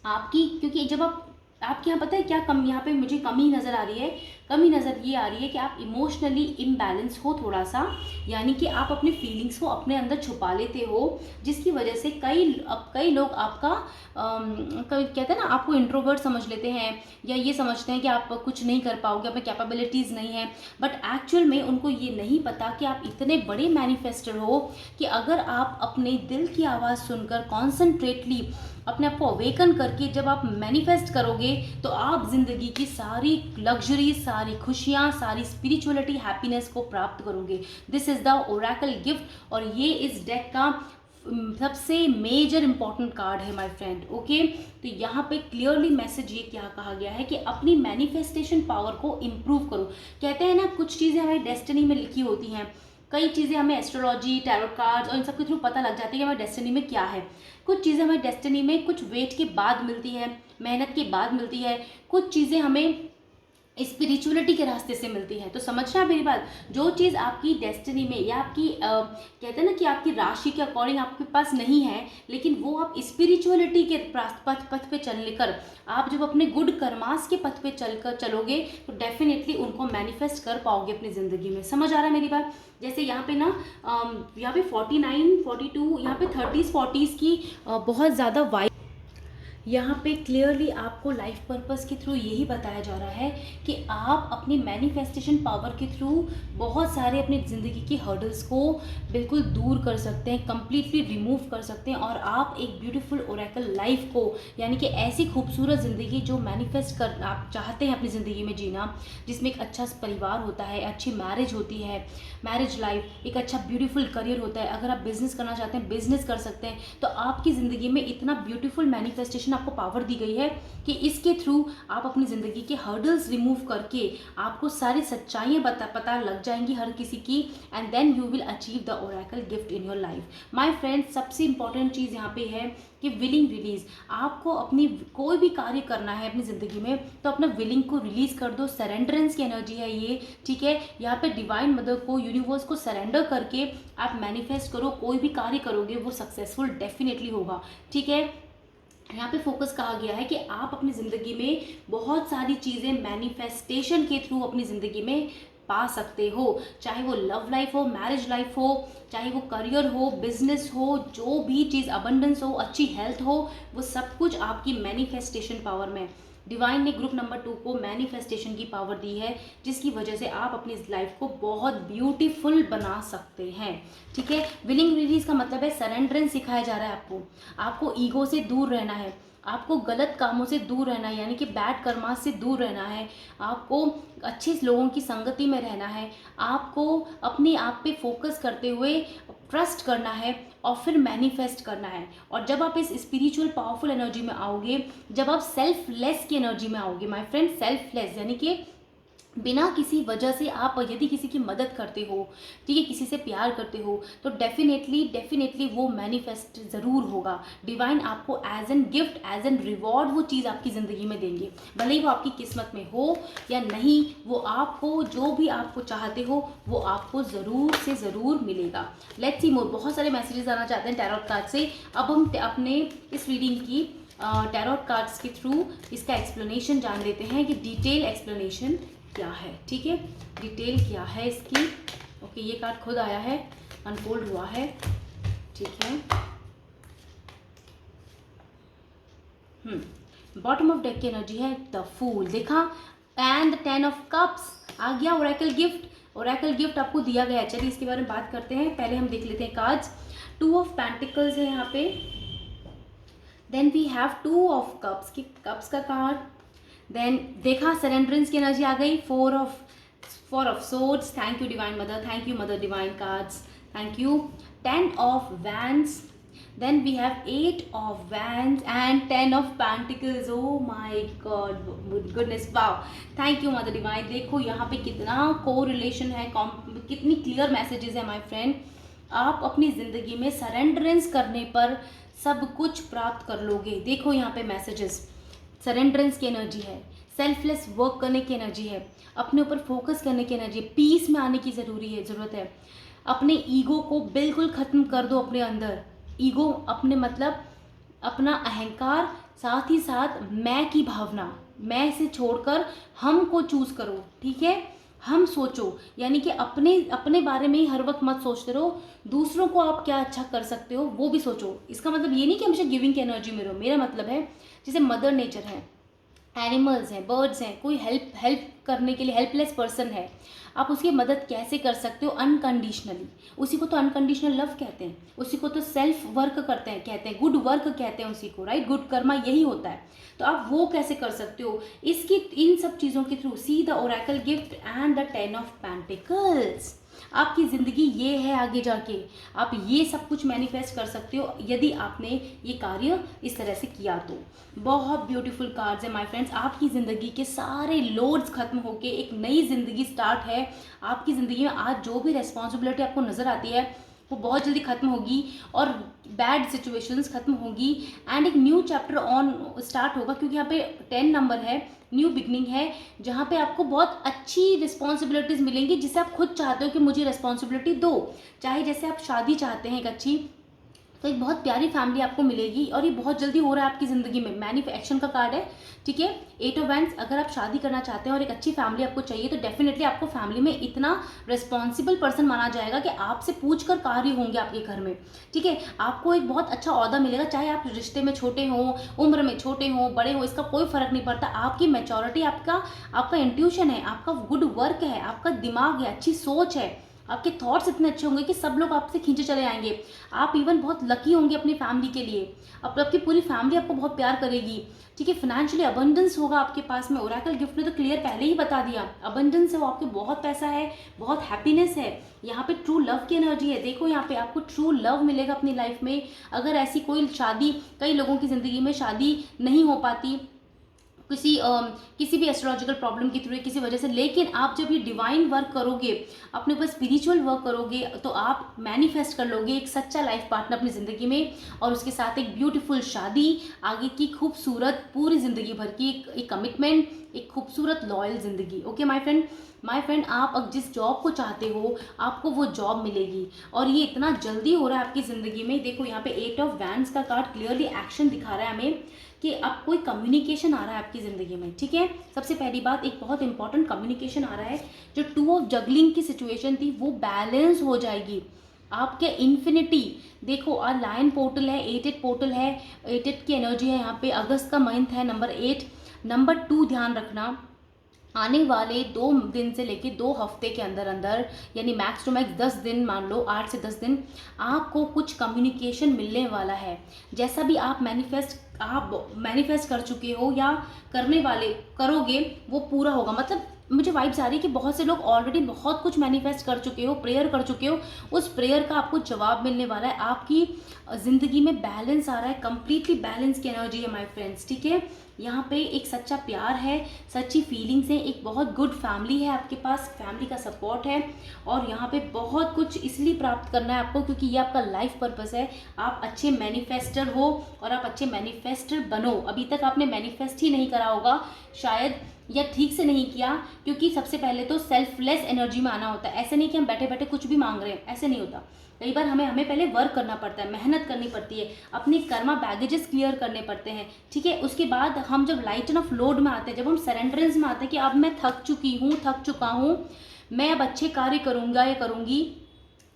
S1: आपकी, क्योंकि जब आप आपके यहाँ पता है क्या कम, यहाँ पे मुझे कमी नज़र आ रही है, कमी नज़र ये आ रही है कि आप इमोशनली इम्बैलेंस हो थोड़ा सा, यानी कि आप अपनी फीलिंग्स को अपने अंदर छुपा लेते हो, जिसकी वजह से कई लोग आपका कहते हैं ना, आपको इंट्रोवर्ट समझ लेते हैं, या ये समझते हैं कि आप कुछ नहीं कर पाओगे, अपने कैपेबिलिटीज़ नहीं है। बट एक्चुअल में उनको ये नहीं पता कि आप इतने बड़े मैनिफेस्टर हो कि अगर आप अपने दिल की आवाज़ सुनकर कॉन्सेंट्रेटली अपने आप को अवेकन करके जब आप मैनिफेस्ट करोगे, तो आप ज़िंदगी की सारी लग्जरी, सारी खुशियाँ, सारी स्पिरिचुअलिटी, हैप्पीनेस को प्राप्त करोगे। This is the oracle gift, और ये इस डेक का सबसे मेजर इंपॉर्टेंट कार्ड है माय फ्रेंड। ओके, तो यहाँ पे क्लियरली मैसेज ये क्या कहा गया है कि अपनी मैनिफेस्टेशन पावर को इम्प्रूव करो। कहते हैं ना, कुछ चीज़ें हमारी डेस्टिनी में लिखी होती हैं, कई चीज़ें हमें एस्ट्रोलॉजी, टैरो कार्ड्स और इन सब के थ्रू पता लग जाती है कि हमारी डेस्टिनी में क्या है। कुछ चीज़ें हमें डेस्टिनी में कुछ वेट के बाद मिलती है, मेहनत के बाद मिलती है, कुछ चीज़ें हमें स्पिरिचुअलिटी के रास्ते से मिलती है। तो समझना मेरी बात, जो चीज़ आपकी डेस्टिनी में या आपकी कहते हैं ना कि आपकी राशि के अकॉर्डिंग आपके पास नहीं है, लेकिन वो आप स्पिरिचुअलिटी के पथ पे चलने कर, आप जब अपने गुड कर्मास के पथ पे चलोगे तो डेफिनेटली उनको मैनिफेस्ट कर पाओगे अपनी ज़िंदगी में। समझ आ रहा है मेरी बात? जैसे यहाँ पे ना यहाँ पे 49, 42, यहाँ पे 30s 40s की बहुत ज़्यादा वाइब, यहाँ पे क्लियरली आपको लाइफ पर्पस के थ्रू यही बताया जा रहा है कि आप अपनी मैनिफेस्टेशन पावर के थ्रू बहुत सारे अपनी ज़िंदगी की हर्डल्स को बिल्कुल दूर कर सकते हैं, कम्प्लीटली रिमूव कर सकते हैं, और आप एक ब्यूटीफुल ओरेकल लाइफ को, यानी कि ऐसी खूबसूरत ज़िंदगी जो मैनिफेस्ट कर आप चाहते हैं अपनी ज़िंदगी में जीना, जिसमें एक अच्छा परिवार होता है, अच्छी मैरिज होती है, मैरिज लाइफ, एक अच्छा ब्यूटीफुल करियर होता है। अगर आप बिज़नेस करना चाहते हैं, बिज़नेस कर सकते हैं। तो आपकी ज़िंदगी में इतना ब्यूटीफुल मैनिफेस्टेशन आपको पावर दी गई है कि इसके थ्रू आप अपनी ज़िंदगी के हर्डल्स रिमूव करके आपको सारी सच्चाइयाँ पता लग जाएंगी हर किसी की, and then you will achieve the oracle gift in your life. My friend, सबसे इंपॉर्टेंट चीज़ यहाँ पे है कि विलिंग रिलीज। आपको अपनी कोई भी कार्य करना है अपनी ज़िंदगी में, तो अपना विलिंग को रिलीज़ कर दो। सरेंडरेंस की एनर्जी है ये, ठीक है। यहाँ पे डिवाइन मदर को, यूनिवर्स को सरेंडर करके आप मैनिफेस्ट करो, कोई भी कार्य करोगे वो सक्सेसफुल डेफिनेटली होगा, ठीक है। यहाँ पे फोकस कहा गया है कि आप अपनी ज़िंदगी में बहुत सारी चीज़ें मैनिफेस्टेशन के थ्रू अपनी ज़िंदगी में पा सकते हो, चाहे वो लव लाइफ हो, मैरिज लाइफ हो, चाहे वो करियर हो, बिजनेस हो, जो भी चीज़, अबंडेंस हो, अच्छी हेल्थ हो, वो सब कुछ आपकी मैनिफेस्टेशन पावर में। डिवाइन ने ग्रुप नंबर 2 को मैनिफेस्टेशन की पावर दी है, जिसकी वजह से आप अपनी इस लाइफ को बहुत ब्यूटीफुल बना सकते हैं, ठीक है। विलिंग रिलीज का मतलब है सरेंडरेंस सिखाया जा रहा है आपको। आपको ईगो से दूर रहना है, आपको गलत कामों से दूर रहना है, यानी कि बैड कर्मा से दूर रहना है, आपको अच्छे लोगों की संगति में रहना है, आपको अपने आप पे फोकस करते हुए ट्रस्ट करना है, और फिर मैनिफेस्ट करना है। और जब आप इस स्पिरिचुअल पावरफुल एनर्जी में आओगे, जब आप सेल्फलेस की एनर्जी में आओगे माय फ्रेंड, सेल्फलेस यानी कि बिना किसी वजह से आप यदि किसी की मदद करते हो, ठीक है, किसी से प्यार करते हो, तो डेफिनेटली वो मैनिफेस्ट ज़रूर होगा। डिवाइन आपको as an gift, as an reward वो चीज़ आपकी ज़िंदगी में देंगे, भले ही वो आपकी किस्मत में हो या नहीं, वो आपको जो भी आपको चाहते हो वो आपको ज़रूर से ज़रूर मिलेगा। लेट्स सी मोर, बहुत सारे मैसेजेस आना चाहते हैं टैरोट कार्ड से। अब हम अपने इस रीडिंग की टैरोट कार्ड्स के थ्रू इसका एक्सप्लेनेशन जान लेते हैं कि डिटेल एक्सप्लेनेशन क्या है, ठीक है, डिटेल क्या है इसकी। ओके, ये कार्ड खुद आया है, अनफोल्ड हुआ है, ठीक है। बॉटम ऑफ डेक की एनर्जी है द फूल, देखा, एंड 10 ऑफ कप्स आ गया। ओरेकल गिफ्ट, ओरेकल गिफ्ट आपको दिया गया है। चलिए इसके बारे में बात करते हैं, पहले हम देख लेते हैं कार्ड्स। 2 ऑफ पेंटिकल्स है यहाँ पे, then we have 2 of cups की, कप्स का कार्ड, देन देखा सरेंडरेंस की एनर्जी आ गई। 4 of swords, thank you divine mother, thank you mother divine cards, thank you. 10 of wands, then we have 8 of wands and 10 of pentacles. Oh my god, goodness, wow, thank you mother divine. देखो यहाँ पे कितना correlation है, कितनी clear messages है my friend. आप अपनी ज़िंदगी में सरेंडरेंस करने पर सब कुछ प्राप्त कर लोगे। देखो यहाँ पे मैसेजेस, सरेंडरेंस की एनर्जी है, सेल्फलेस वर्क करने की एनर्जी है, अपने ऊपर फोकस करने की एनर्जी है, पीस में आने की ज़रूरत है। अपने ईगो को बिल्कुल ख़त्म कर दो अपने अंदर। ईगो अपने मतलब अपना अहंकार साथ ही साथ मैं की भावना, मैं से छोड़कर हम को चूज़ करो, ठीक है। हम सोचो, यानी कि अपने अपने बारे में ही हर वक्त मत सोचते रहो, दूसरों को आप क्या अच्छा कर सकते हो वो भी सोचो। इसका मतलब ये नहीं कि हमेशा गिविंग की एनर्जी में रहो, मेरा मतलब है जैसे मदर नेचर है, एनिमल्स हैं, बर्ड्स हैं, कोई हेल्प हेल्प करने के लिए हेल्पलेस पर्सन है, आप उसकी मदद कैसे कर सकते हो अनकंडीशनली, उसी को तो अनकंडीशनल लव कहते हैं, उसी को तो सेल्फ वर्क कहते हैं, गुड वर्क कहते हैं उसी को, राइट। गुड कर्मा यही होता है। तो आप वो कैसे कर सकते हो, इसकी इन सब चीज़ों के through see the oracle gift and the 10 of pentacles. आपकी ज़िंदगी ये है, आगे जाके आप ये सब कुछ मैनिफेस्ट कर सकते हो यदि आपने ये कार्य इस तरह से किया तो। बहुत ब्यूटीफुल कार्ड्स है माय फ्रेंड्स। आपकी ज़िंदगी के सारे लोड्स खत्म होके एक नई ज़िंदगी स्टार्ट है। आपकी ज़िंदगी में आज जो भी रिस्पॉन्सिबिलिटी आपको नज़र आती है वो बहुत जल्दी खत्म होगी और बैड सिचुएशंस खत्म होगी एंड एक न्यू चैप्टर ऑन स्टार्ट होगा, क्योंकि यहाँ पे 10 नंबर है, न्यू बिगनिंग है, जहाँ पे आपको बहुत अच्छी रिस्पॉन्सिबिलिटीज़ मिलेंगी जिसे आप खुद चाहते हो कि मुझे रिस्पॉन्सिबिलिटी दो। चाहे जैसे आप शादी चाहते हैं एक अच्छी, तो एक बहुत प्यारी फैमिली आपको मिलेगी और ये बहुत जल्दी हो रहा है आपकी ज़िंदगी में। मैनिफेक्शन का कार्ड है, ठीक है। 8 ऑफ वैंड्स, अगर आप शादी करना चाहते हैं और एक अच्छी फैमिली आपको चाहिए तो डेफिनेटली आपको फैमिली में इतना रिस्पॉन्सिबल पर्सन माना जाएगा कि आपसे पूछ कर कार्य होंगे आपके घर में, ठीक है। आपको एक बहुत अच्छा ओहदा मिलेगा, चाहे आप रिश्ते में छोटे हों, उम्र में छोटे हों, बड़े हों, इसका कोई फ़र्क नहीं पड़ता। आपकी मैच्योरिटी, आपका इंट्यूशन है, आपका गुड वर्क है, आपका दिमाग है, अच्छी सोच है, आपके थॉट्स इतने अच्छे होंगे कि सब लोग आपसे खींचे चले आएंगे। आप इवन बहुत लकी होंगे अपनी फैमिली के लिए, अब आपकी पूरी फैमिली आपको बहुत प्यार करेगी, ठीक है। फाइनेंशियली अबंडेंस होगा आपके पास में। ओरेकल गिफ्ट ने तो क्लियर पहले ही बता दिया, अबंडेंस है वो, आपके बहुत पैसा है, बहुत हैप्पीनेस है। यहाँ पे ट्रू लव की एनर्जी है, देखो यहाँ पे आपको ट्रू लव मिलेगा अपनी लाइफ में। अगर ऐसी कोई शादी, कई लोगों की ज़िंदगी में शादी नहीं हो पाती किसी भी एस्ट्रोलॉजिकल प्रॉब्लम के थ्रू, किसी वजह से, लेकिन आप जब ये डिवाइन वर्क करोगे, अपने ऊपर स्पिरिचुअल वर्क करोगे, तो आप मैनिफेस्ट कर लोगे एक सच्चा लाइफ पार्टनर अपनी ज़िंदगी में और उसके साथ एक ब्यूटीफुल शादी, आगे की खूबसूरत पूरी ज़िंदगी भर की एक कमिटमेंट, एक खूबसूरत लॉयल ज़िंदगी। ओके माय फ्रेंड, आप अब जिस जॉब को चाहते हो आपको वो जॉब मिलेगी और ये इतना जल्दी हो रहा है आपकी ज़िंदगी में। देखो यहाँ पे 8 ऑफ वैंड्स का कार्ड क्लियरली एक्शन दिखा रहा है हमें कि अब कोई कम्युनिकेशन आ रहा है आपकी ज़िंदगी में, ठीक है। सबसे पहली बात, एक बहुत इंपॉर्टेंट कम्युनिकेशन आ रहा है। जो 2 ऑफ जगलिंग की सिचुएशन थी वो बैलेंस हो जाएगी आपके इन्फिनिटी। देखो और लायन पोर्टल है, 8 पोर्टल है, 8 की एनर्जी है यहाँ पे। अगस्त का मंथ है, नंबर 8। नंबर 2 ध्यान रखना, आने वाले 2 दिन से लेके 2 हफ्ते के अंदर अंदर, यानी मैक्स टू मैक्स 10 दिन, मान लो 8 से 10 दिन, आपको कुछ कम्युनिकेशन मिलने वाला है। जैसा भी आप मैनिफेस्ट कर चुके हो या करने वाले करोगे वो पूरा होगा। मतलब मुझे वाइब्स आ रही है कि बहुत से लोग ऑलरेडी बहुत कुछ मैनिफेस्ट कर चुके हो, प्रेयर कर चुके हो, उस प्रेयर का आपको जवाब मिलने वाला है। आपकी ज़िंदगी में बैलेंस आ रहा है, कंप्लीटली बैलेंस की एनर्जी है माय फ्रेंड्स, ठीक है। यहाँ पे एक सच्चा प्यार है, सच्ची फीलिंग्स है, एक बहुत गुड फैमिली है आपके पास, फैमिली का सपोर्ट है और यहाँ पे बहुत कुछ इसलिए प्राप्त करना है आपको क्योंकि ये आपका लाइफ पर्पस है। आप अच्छे मैनिफेस्टर हो और आप अच्छे मैनिफेस्टर बनो। अभी तक आपने मैनिफेस्ट ही नहीं करा होगा शायद, या ठीक से नहीं किया, क्योंकि सबसे पहले तो सेल्फलेस एनर्जी में आना होता है। ऐसे नहीं कि हम बैठे बैठे कुछ भी मांग रहे हैं, ऐसे नहीं होता। कई बार हमें पहले वर्क करना पड़ता है, मेहनत करनी पड़ती है, अपनी कर्मा बैगेजेस क्लियर करने पड़ते हैं, ठीक है। उसके बाद हम जब लाइटन ऑफ लोड में आते हैं, जब हम सरेंडरेंस में आते हैं कि अब मैं थक चुका हूँ, मैं अब अच्छे कार्य करूँगा या करूँगी,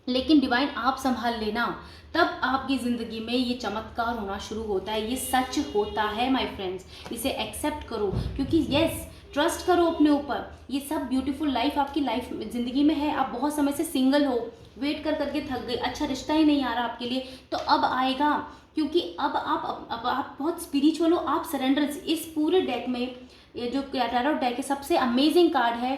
S1: लेकिन डिवाइन आप संभाल लेना, तब आपकी ज़िंदगी में ये चमत्कार होना शुरू होता है। ये सच होता है माय फ्रेंड्स, इसे एक्सेप्ट करो, क्योंकि यस, ट्रस्ट करो अपने ऊपर। ये सब ब्यूटीफुल लाइफ आपकी लाइफ ज़िंदगी में है। आप बहुत समय से सिंगल हो, वेट कर करके थक गए, अच्छा रिश्ता ही नहीं आ रहा आपके लिए, तो अब आएगा, क्योंकि अब आप बहुत स्पिरिचुअल हो, आप सरेंडर। इस पूरे डेक में ये जो टैरो डेक है, सबसे अमेजिंग कार्ड है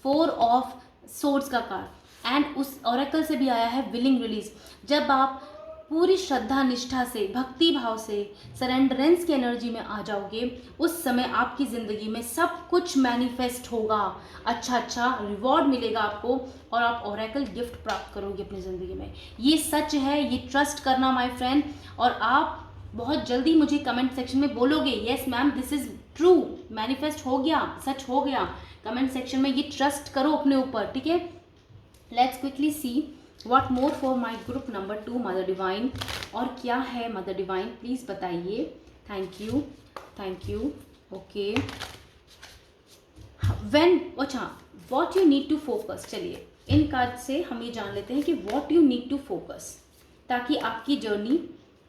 S1: 4 ऑफ सोर्ड्स का कार्ड, एंड उस ओरेकल से भी आया है विलिंग रिलीज। जब आप पूरी श्रद्धा निष्ठा से, भक्ति भाव से, सरेंडरेंस की एनर्जी में आ जाओगे, उस समय आपकी ज़िंदगी में सब कुछ मैनिफेस्ट होगा, अच्छा रिवॉर्ड मिलेगा आपको और आप ओरेकल गिफ्ट प्राप्त करोगे अपनी ज़िंदगी में। ये सच है, ये ट्रस्ट करना माय फ्रेंड, और आप बहुत जल्दी मुझे कमेंट सेक्शन में बोलोगे yes ma'am this is true, manifest हो गया, सच हो गया। कमेंट सेक्शन में ये ट्रस्ट करो अपने ऊपर, ठीक है। Let's quickly see what more for my group number 2 mother divine. और क्या है मदर डिवाइन, प्लीज़ बताइए। Thank you, thank you. Okay, when, अच्छा, what you need to focus. चलिए इन कार्ड से हम ये जान लेते हैं कि what you need to focus, ताकि आपकी जर्नी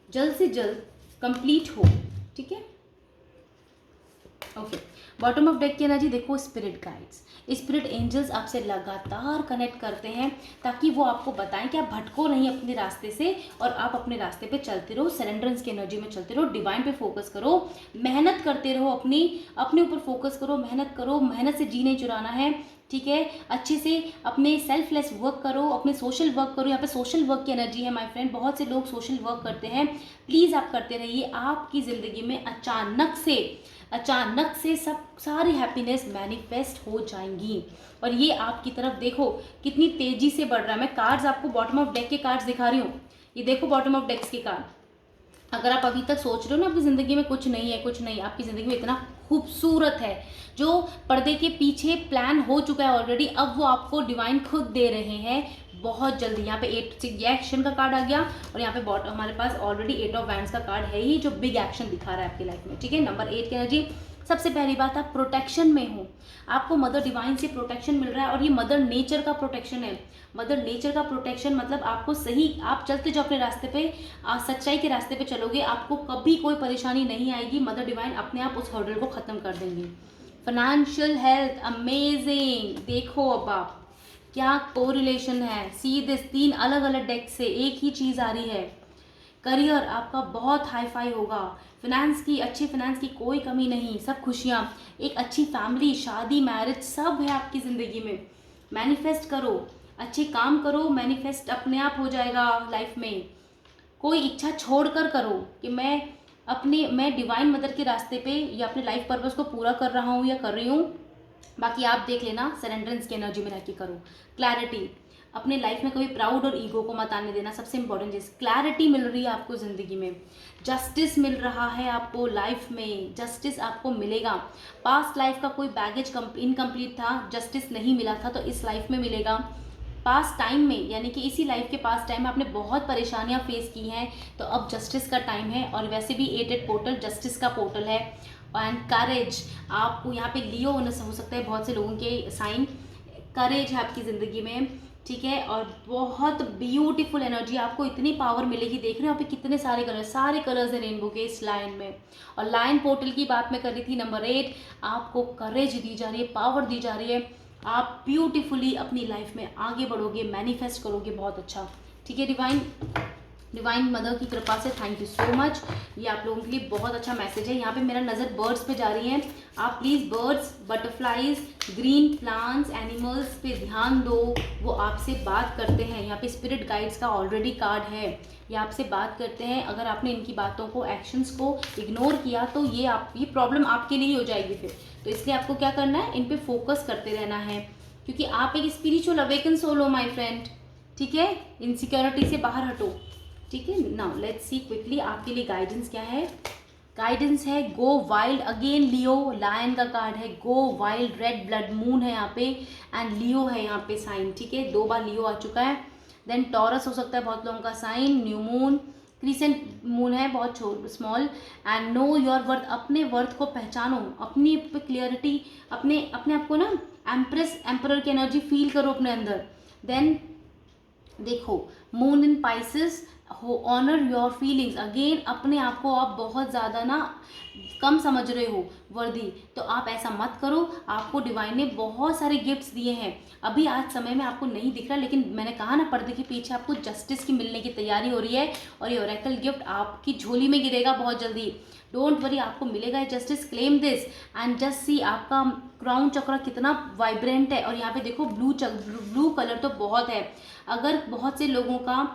S1: जल्द से जल्द कंप्लीट हो। ठीक है, ओके। बॉटम ऑफ डेक की एनर्जी देखो, स्पिरिट गाइड्स, स्पिरिट एंजल्स आपसे लगातार कनेक्ट करते हैं ताकि वो आपको बताएं कि आप भटको नहीं अपने रास्ते से और आप अपने रास्ते पे चलते रहो, सरेंडरेंस की एनर्जी में चलते रहो, डिवाइन पे फोकस करो, मेहनत करते रहो, अपने ऊपर फोकस करो, मेहनत करो, मेहनत से जी नहीं चुराना है। ठीक है, अच्छे से अपने सेल्फलेस वर्क करो, अपने सोशल वर्क करो। यहाँ पे सोशल वर्क की एनर्जी है माय फ्रेंड, बहुत से लोग सोशल वर्क करते हैं, प्लीज़ आप करते रहिए। आपकी ज़िंदगी में अचानक से सब सारी हैप्पीनेस मैनिफेस्ट हो जाएंगी और ये आपकी तरफ देखो कितनी तेजी से बढ़ रहा है। मैं कार्ड्स आपको बॉटम ऑफ डेक के कार्ड्स दिखा रही हूँ, ये देखो बॉटम ऑफ डेक्स के कार्ड। अगर आप अभी तक सोच रहे हो ना आपकी ज़िंदगी में कुछ नहीं है, कुछ नहीं, आपकी ज़िंदगी में इतना खूबसूरत है जो पर्दे के पीछे प्लान हो चुका है ऑलरेडी, अब वो आपको डिवाइन खुद दे रहे हैं बहुत जल्दी। यहाँ पे 8 एक्शन का कार्ड आ गया और यहाँ पे हमारे पास ऑलरेडी 8 ऑफ वैंड्स का कार्ड है ही जो बिग एक्शन दिखा रहा है आपकी लाइफ में। ठीक है, नंबर 8 की एनर्जी, सबसे पहली बात आप प्रोटेक्शन में हो, आपको मदर डिवाइन से प्रोटेक्शन मिल रहा है और ये मदर नेचर का प्रोटेक्शन है। मदर नेचर का प्रोटेक्शन मतलब आपको सही, आप चलते जो अपने रास्ते पे सच्चाई के रास्ते पे चलोगे, आपको कभी कोई परेशानी नहीं आएगी, मदर डिवाइन अपने आप उस हर्डल को ख़त्म कर देंगे। फाइनेंशियल हेल्थ अमेजिंग, देखो अब आप क्या कोरिलेशन है, सी दिस, 3 अलग अलग डेक से एक ही चीज़ आ रही है। करियर आपका बहुत हाई फाई होगा, फिनेंस की, अच्छी फिनेंस की कोई कमी नहीं, सब खुशियाँ, एक अच्छी फैमिली, शादी, मैरिज, सब है आपकी ज़िंदगी में। मैनिफेस्ट करो, अच्छे काम करो, मैनिफेस्ट अपने आप हो जाएगा लाइफ में। कोई इच्छा छोड़ कर करो कि मैं डिवाइन मदर के रास्ते पे या अपने लाइफ पर्पस को पूरा कर रहा हूँ या कर रही हूँ, बाकी आप देख लेना, सरेंडरेंस की एनर्जी में रह के करो। क्लैरिटी, अपने लाइफ में कभी प्राउड और ईगो को मत आने देना, सबसे इंपॉर्टेंट चीज़। क्लैरिटी मिल रही है आपको ज़िंदगी में, जस्टिस मिल रहा है आपको लाइफ में, जस्टिस आपको मिलेगा। पास्ट लाइफ का कोई बैगेज इनकम्प्लीट था, जस्टिस नहीं मिला था, तो इस लाइफ में मिलेगा। पास्ट टाइम में, यानी कि इसी लाइफ के पास्ट टाइम में आपने बहुत परेशानियां फेस की हैं, तो अब जस्टिस का टाइम है। और वैसे भी 8 पोर्टल जस्टिस का पोर्टल है। एंड करेज, आपको यहाँ पे लियो हो सकता है बहुत से लोगों के साइन, करेज है आपकी ज़िंदगी में। ठीक है, और बहुत ब्यूटीफुल एनर्जी, आपको इतनी पावर मिलेगी। देख रहे हो यहाँ पे कितने सारे कलर्स हैं रेनबो के इस लाइन में। और लाइन पोर्टल की बात मैं कर रही थी, नंबर 8, आपको करेज दी जा रही है, पावर दी जा रही है, आप ब्यूटीफुली अपनी लाइफ में आगे बढ़ोगे, मैनिफेस्ट करोगे बहुत अच्छा। ठीक है, डिवाइन मदर की कृपा से थैंक यू सो मच। ये आप लोगों के लिए बहुत अच्छा मैसेज है। यहाँ पे मेरा नज़र बर्ड्स पे जा रही है, आप please birds, butterflies, green plants, animals पे ध्यान दो, वो आपसे बात करते हैं। यहाँ पे स्पिरिट गाइड्स का ऑलरेडी कार्ड है, ये आपसे बात करते हैं। अगर आपने इनकी बातों को, एक्शंस को इग्नोर किया तो ये प्रॉब्लम आपके लिए हो जाएगी फिर। तो इसलिए आपको क्या करना है, इन पे फोकस करते रहना है, क्योंकि आप एक स्पिरिचुअल अवेकन सोल हो माय फ्रेंड। ठीक है, इनसिक्योरिटी से बाहर हटो। ठीक है, नाउ लेट्स सी क्विकली आपके लिए गाइडेंस क्या है। गाइडेंस है गो वाइल्ड, अगेन लियो, लायन का कार्ड है, गो वाइल्ड, रेड ब्लड मून है यहाँ पे, एंड लियो है यहाँ पे साइन। ठीक है, 2 बार लियो आ चुका है। देन टॉरस हो सकता है बहुत लोगों का sign, new moon, crescent moon है बहुत small, and know your worth, अपने वर्थ को पहचानो, अपनी क्लियरिटी, अपने आप को ना एम्परर की एनर्जी फील करो अपने अंदर। देन देखो मून इन पाइसेस, हो ऑनर योर फीलिंग्स, अगेन अपने आप को आप बहुत ज़्यादा ना कम समझ रहे हो वर्दी, तो आप ऐसा मत करो। आपको डिवाइन ने बहुत सारे गिफ्ट्स दिए हैं, अभी आज समय में आपको नहीं दिख रहा, लेकिन मैंने कहा ना पर्दे के पीछे आपको जस्टिस की मिलने की तैयारी हो रही है और ये ओरेकल गिफ्ट आपकी झोली में गिरेगा बहुत जल्दी। डोंट वरी, आपको मिलेगा justice, claim this and just see. आपका क्राउन चक्र कितना वाइब्रेंट है और यहाँ पे देखो ब्लू कलर तो बहुत है। अगर बहुत से लोगों का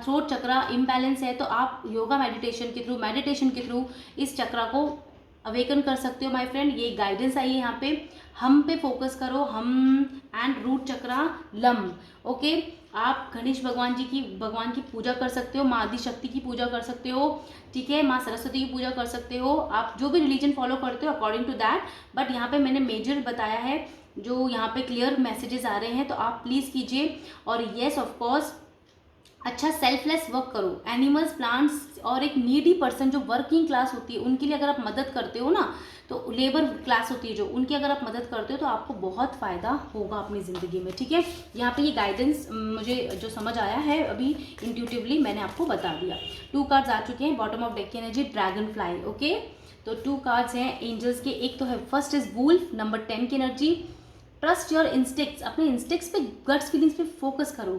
S1: थ्रोट चक्रा इम्बैलेंस है तो आप योगा मेडिटेशन के थ्रू इस चक्रा को अवेकन कर सकते हो माय फ्रेंड। ये गाइडेंस आई है, यहाँ पे हम पे फोकस करो, हम एंड रूट चक्रा लम। ओके, आप गणेश भगवान की पूजा कर सकते हो, माँ आदि शक्ति की पूजा कर सकते हो। ठीक है, माँ सरस्वती की पूजा कर सकते हो, आप जो भी रिलीजन फॉलो करते हो अकॉर्डिंग टू दैट। बट यहाँ पे मैंने मेजर बताया है, जो यहाँ पे क्लियर मैसेजेस आ रहे हैं तो आप प्लीज़ कीजिए। और येस ऑफकोर्स अच्छा सेल्फलेस वर्क करो, एनिमल्स, प्लांट्स और एक नीडी पर्सन जो वर्किंग क्लास होती है उनके लिए अगर आप मदद करते हो ना, तो लेबर क्लास होती है जो, उनकी अगर आप मदद करते हो तो आपको बहुत फ़ायदा होगा अपनी ज़िंदगी में, ठीक है। यहाँ पे ये गाइडेंस मुझे जो समझ आया है अभी इंट्यूटिवली मैंने आपको बता दिया। 2 कार्ड्स आ चुके हैं बॉटम ऑफ डेक की एनर्जी, ड्रैगन फ्लाई, ओके। तो 2 कार्ड्स हैं एंजल्स के, एक तो है फर्स्ट इज वुल्फ, नंबर 10 की एनर्जी, ट्रस्ट योर इंस्टिक्ट्स, अपने इंस्टिक्ट्स पे, गट्स फीलिंग्स पे फोकस करो,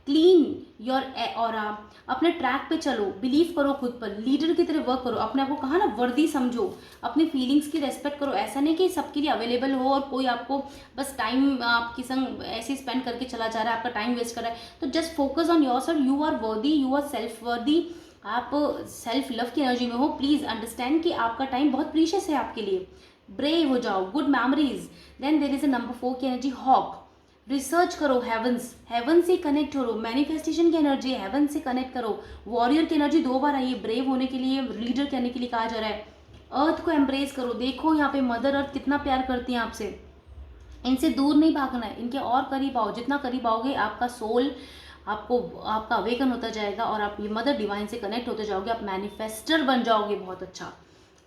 S1: क्लीन योर ऑरा, अपने ट्रैक पे चलो, बिलीव करो खुद पर, लीडर की तरह वर्क करो, अपने आप को कहा ना वर्दी समझो, अपनी फीलिंग्स की रेस्पेक्ट करो। ऐसा नहीं कि सबके लिए अवेलेबल हो और कोई आपको बस टाइम आपके संग ऐसे स्पेंड करके चला जा रहा है, आपका टाइम वेस्ट कर रहा है। तो just focus on yourself, you are worthy, you are self worthy, आप सेल्फ लव की एनर्जी में हो। प्लीज़ अंडरस्टैंड कि आपका टाइम बहुत प्रीशियस है आपके लिए, ब्रेव हो जाओ, good memories. Then there is a number 4 की एनर्जी, हॉक, रिसर्च करो, हेवंस, हेवन से कनेक्ट करो, मैनिफेस्टेशन की एनर्जी, हेवन से कनेक्ट करो। वॉरियर की एनर्जी 2 बार आई है, ब्रेव होने के लिए, लीडर करने के लिए कहा जा रहा है। अर्थ को एम्ब्रेस करो, देखो यहाँ पे मदर अर्थ कितना प्यार करती हैं आपसे, इनसे दूर नहीं भागना है, इनके और करीब आओ, जितना करीब आओगे आपका सोल आपको, आपका अवेकन होता जाएगा और आप ये मदर डिवाइन से कनेक्ट होते जाओगे, आप मैनिफेस्टर बन जाओगे बहुत अच्छा,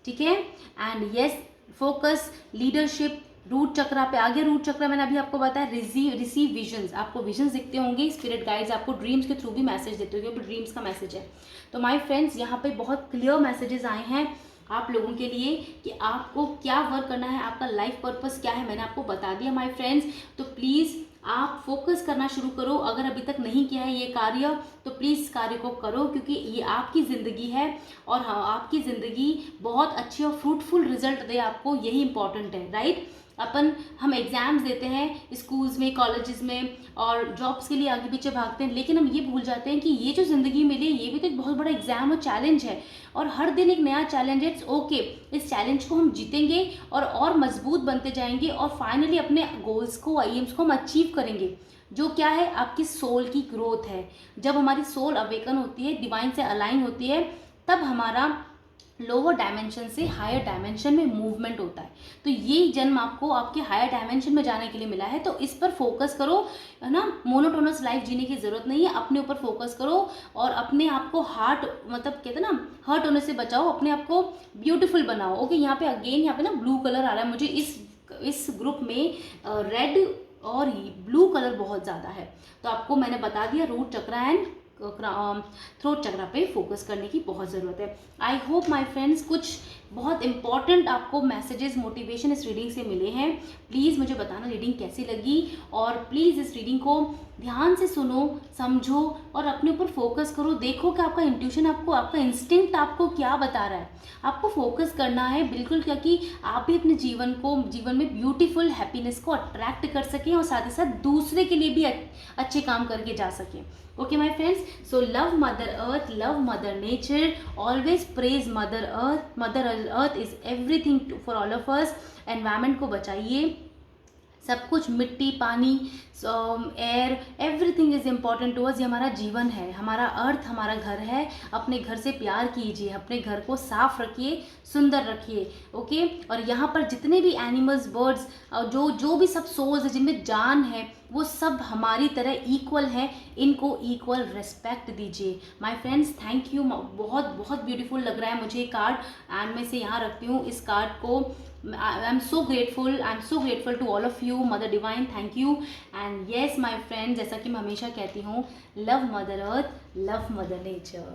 S1: ठीक है। And yes, focus, leadership, root chakra पे आगे, रूट चक्रा मैंने अभी आपको बताया, रिसीव विजन्स, आपको विजन्स दिखते होंगे, स्पिरिट गाइड्स आपको ड्रीम्स के थ्रू भी मैसेज देते होंगे, ड्रीम्स का मैसेज है। तो माय फ्रेंड्स यहाँ पे बहुत क्लियर मैसेजेस आए हैं आप लोगों के लिए कि आपको क्या वर्क करना है, आपका लाइफ पर्पस क्या है, मैंने आपको बता दिया माय फ्रेंड्स। तो प्लीज़ आप फोकस करना शुरू करो, अगर अभी तक नहीं किया है ये कार्य तो प्लीज़ इस कार्य को करो, क्योंकि ये आपकी ज़िंदगी है और हाँ, आपकी ज़िंदगी बहुत अच्छी और फ्रूटफुल रिजल्ट दे आपको, यही इंपॉर्टेंट है, राइट। हम एग्ज़ाम्स देते हैं स्कूल्स में, कॉलेजेस में और जॉब्स के लिए आगे पीछे भागते हैं, लेकिन हम ये भूल जाते हैं कि ये जो ज़िंदगी मिली ये भी तो एक बहुत बड़ा एग्ज़ाम और चैलेंज है, और हर दिन एक नया चैलेंज है। इट्स ओके, इस चैलेंज को हम जीतेंगे और मजबूत बनते जाएंगे और फाइनली अपने गोल्स को, एम्स को हम अचीव करेंगे, जो क्या है आपकी सोल की ग्रोथ है। जब हमारी सोल अवेकन होती है, डिवाइन से अलाइन होती है, तब हमारा लोअर डायमेंशन से हायर डायमेंशन में मूवमेंट होता है। तो ये जन्म आपको आपके हायर डायमेंशन में जाने के लिए मिला है, तो इस पर फोकस करो, है ना। मोनोटोनस लाइफ जीने की ज़रूरत नहीं है, अपने ऊपर फोकस करो और अपने आप को हार्ट, मतलब कहते हैं ना, हर्ट होने से बचाओ, अपने आप को ब्यूटीफुल बनाओ। ओके, यहाँ पे अगेन यहाँ पे ना ब्लू कलर आ रहा है मुझे, इस ग्रुप में रेड और ब्लू कलर बहुत ज़्यादा है, तो आपको मैंने बता दिया रूट चक्रा एंड थ्रोट चक्रा पे फोकस करने की बहुत ज़रूरत है। आई होप माय फ्रेंड्स कुछ बहुत इंपॉर्टेंट आपको मैसेजेस, मोटिवेशन इस रीडिंग से मिले हैं। प्लीज़ मुझे बताना रीडिंग कैसी लगी, और प्लीज़ इस रीडिंग को ध्यान से सुनो, समझो और अपने ऊपर फोकस करो। देखो कि आपका इंट्यूशन आपको, आपका इंस्टिंक्ट आपको क्या बता रहा है। आपको फोकस करना है बिल्कुल, क्योंकि आप भी अपने जीवन में ब्यूटीफुल हैप्पीनेस को अट्रैक्ट कर सकें और साथ ही साथ दूसरे के लिए भी अच्छे काम करके जा सकें। Okay my friends, so love Mother Earth, love Mother Nature, always praise Mother Earth. Mother Earth is everything for all of us. Environment को बचाइए, सब कुछ, मिट्टी, पानी, air, everything is important to us. ये हमारा जीवन है, हमारा अर्थ हमारा घर है। अपने घर से प्यार कीजिए, अपने घर को साफ रखिए, सुंदर रखिए, ओके। और यहाँ पर जितने भी एनिमल्स, बर्ड्स, जो भी सब सोल्स है जिनमें जान है, वो सब हमारी तरह इक्वल है, इनको इक्वल रिस्पेक्ट दीजिए। माय फ्रेंड्स, थैंक यू, बहुत बहुत ब्यूटीफुल लग रहा है मुझे ये कार्ड, एंड मैं इसे यहाँ रखती हूँ इस कार्ड को। I'm so grateful to all of you, Mother Divine, thank you. And yes my friends, जैसा कि मैं हमेशा कहती हूँ, love Mother Earth, love Mother Nature.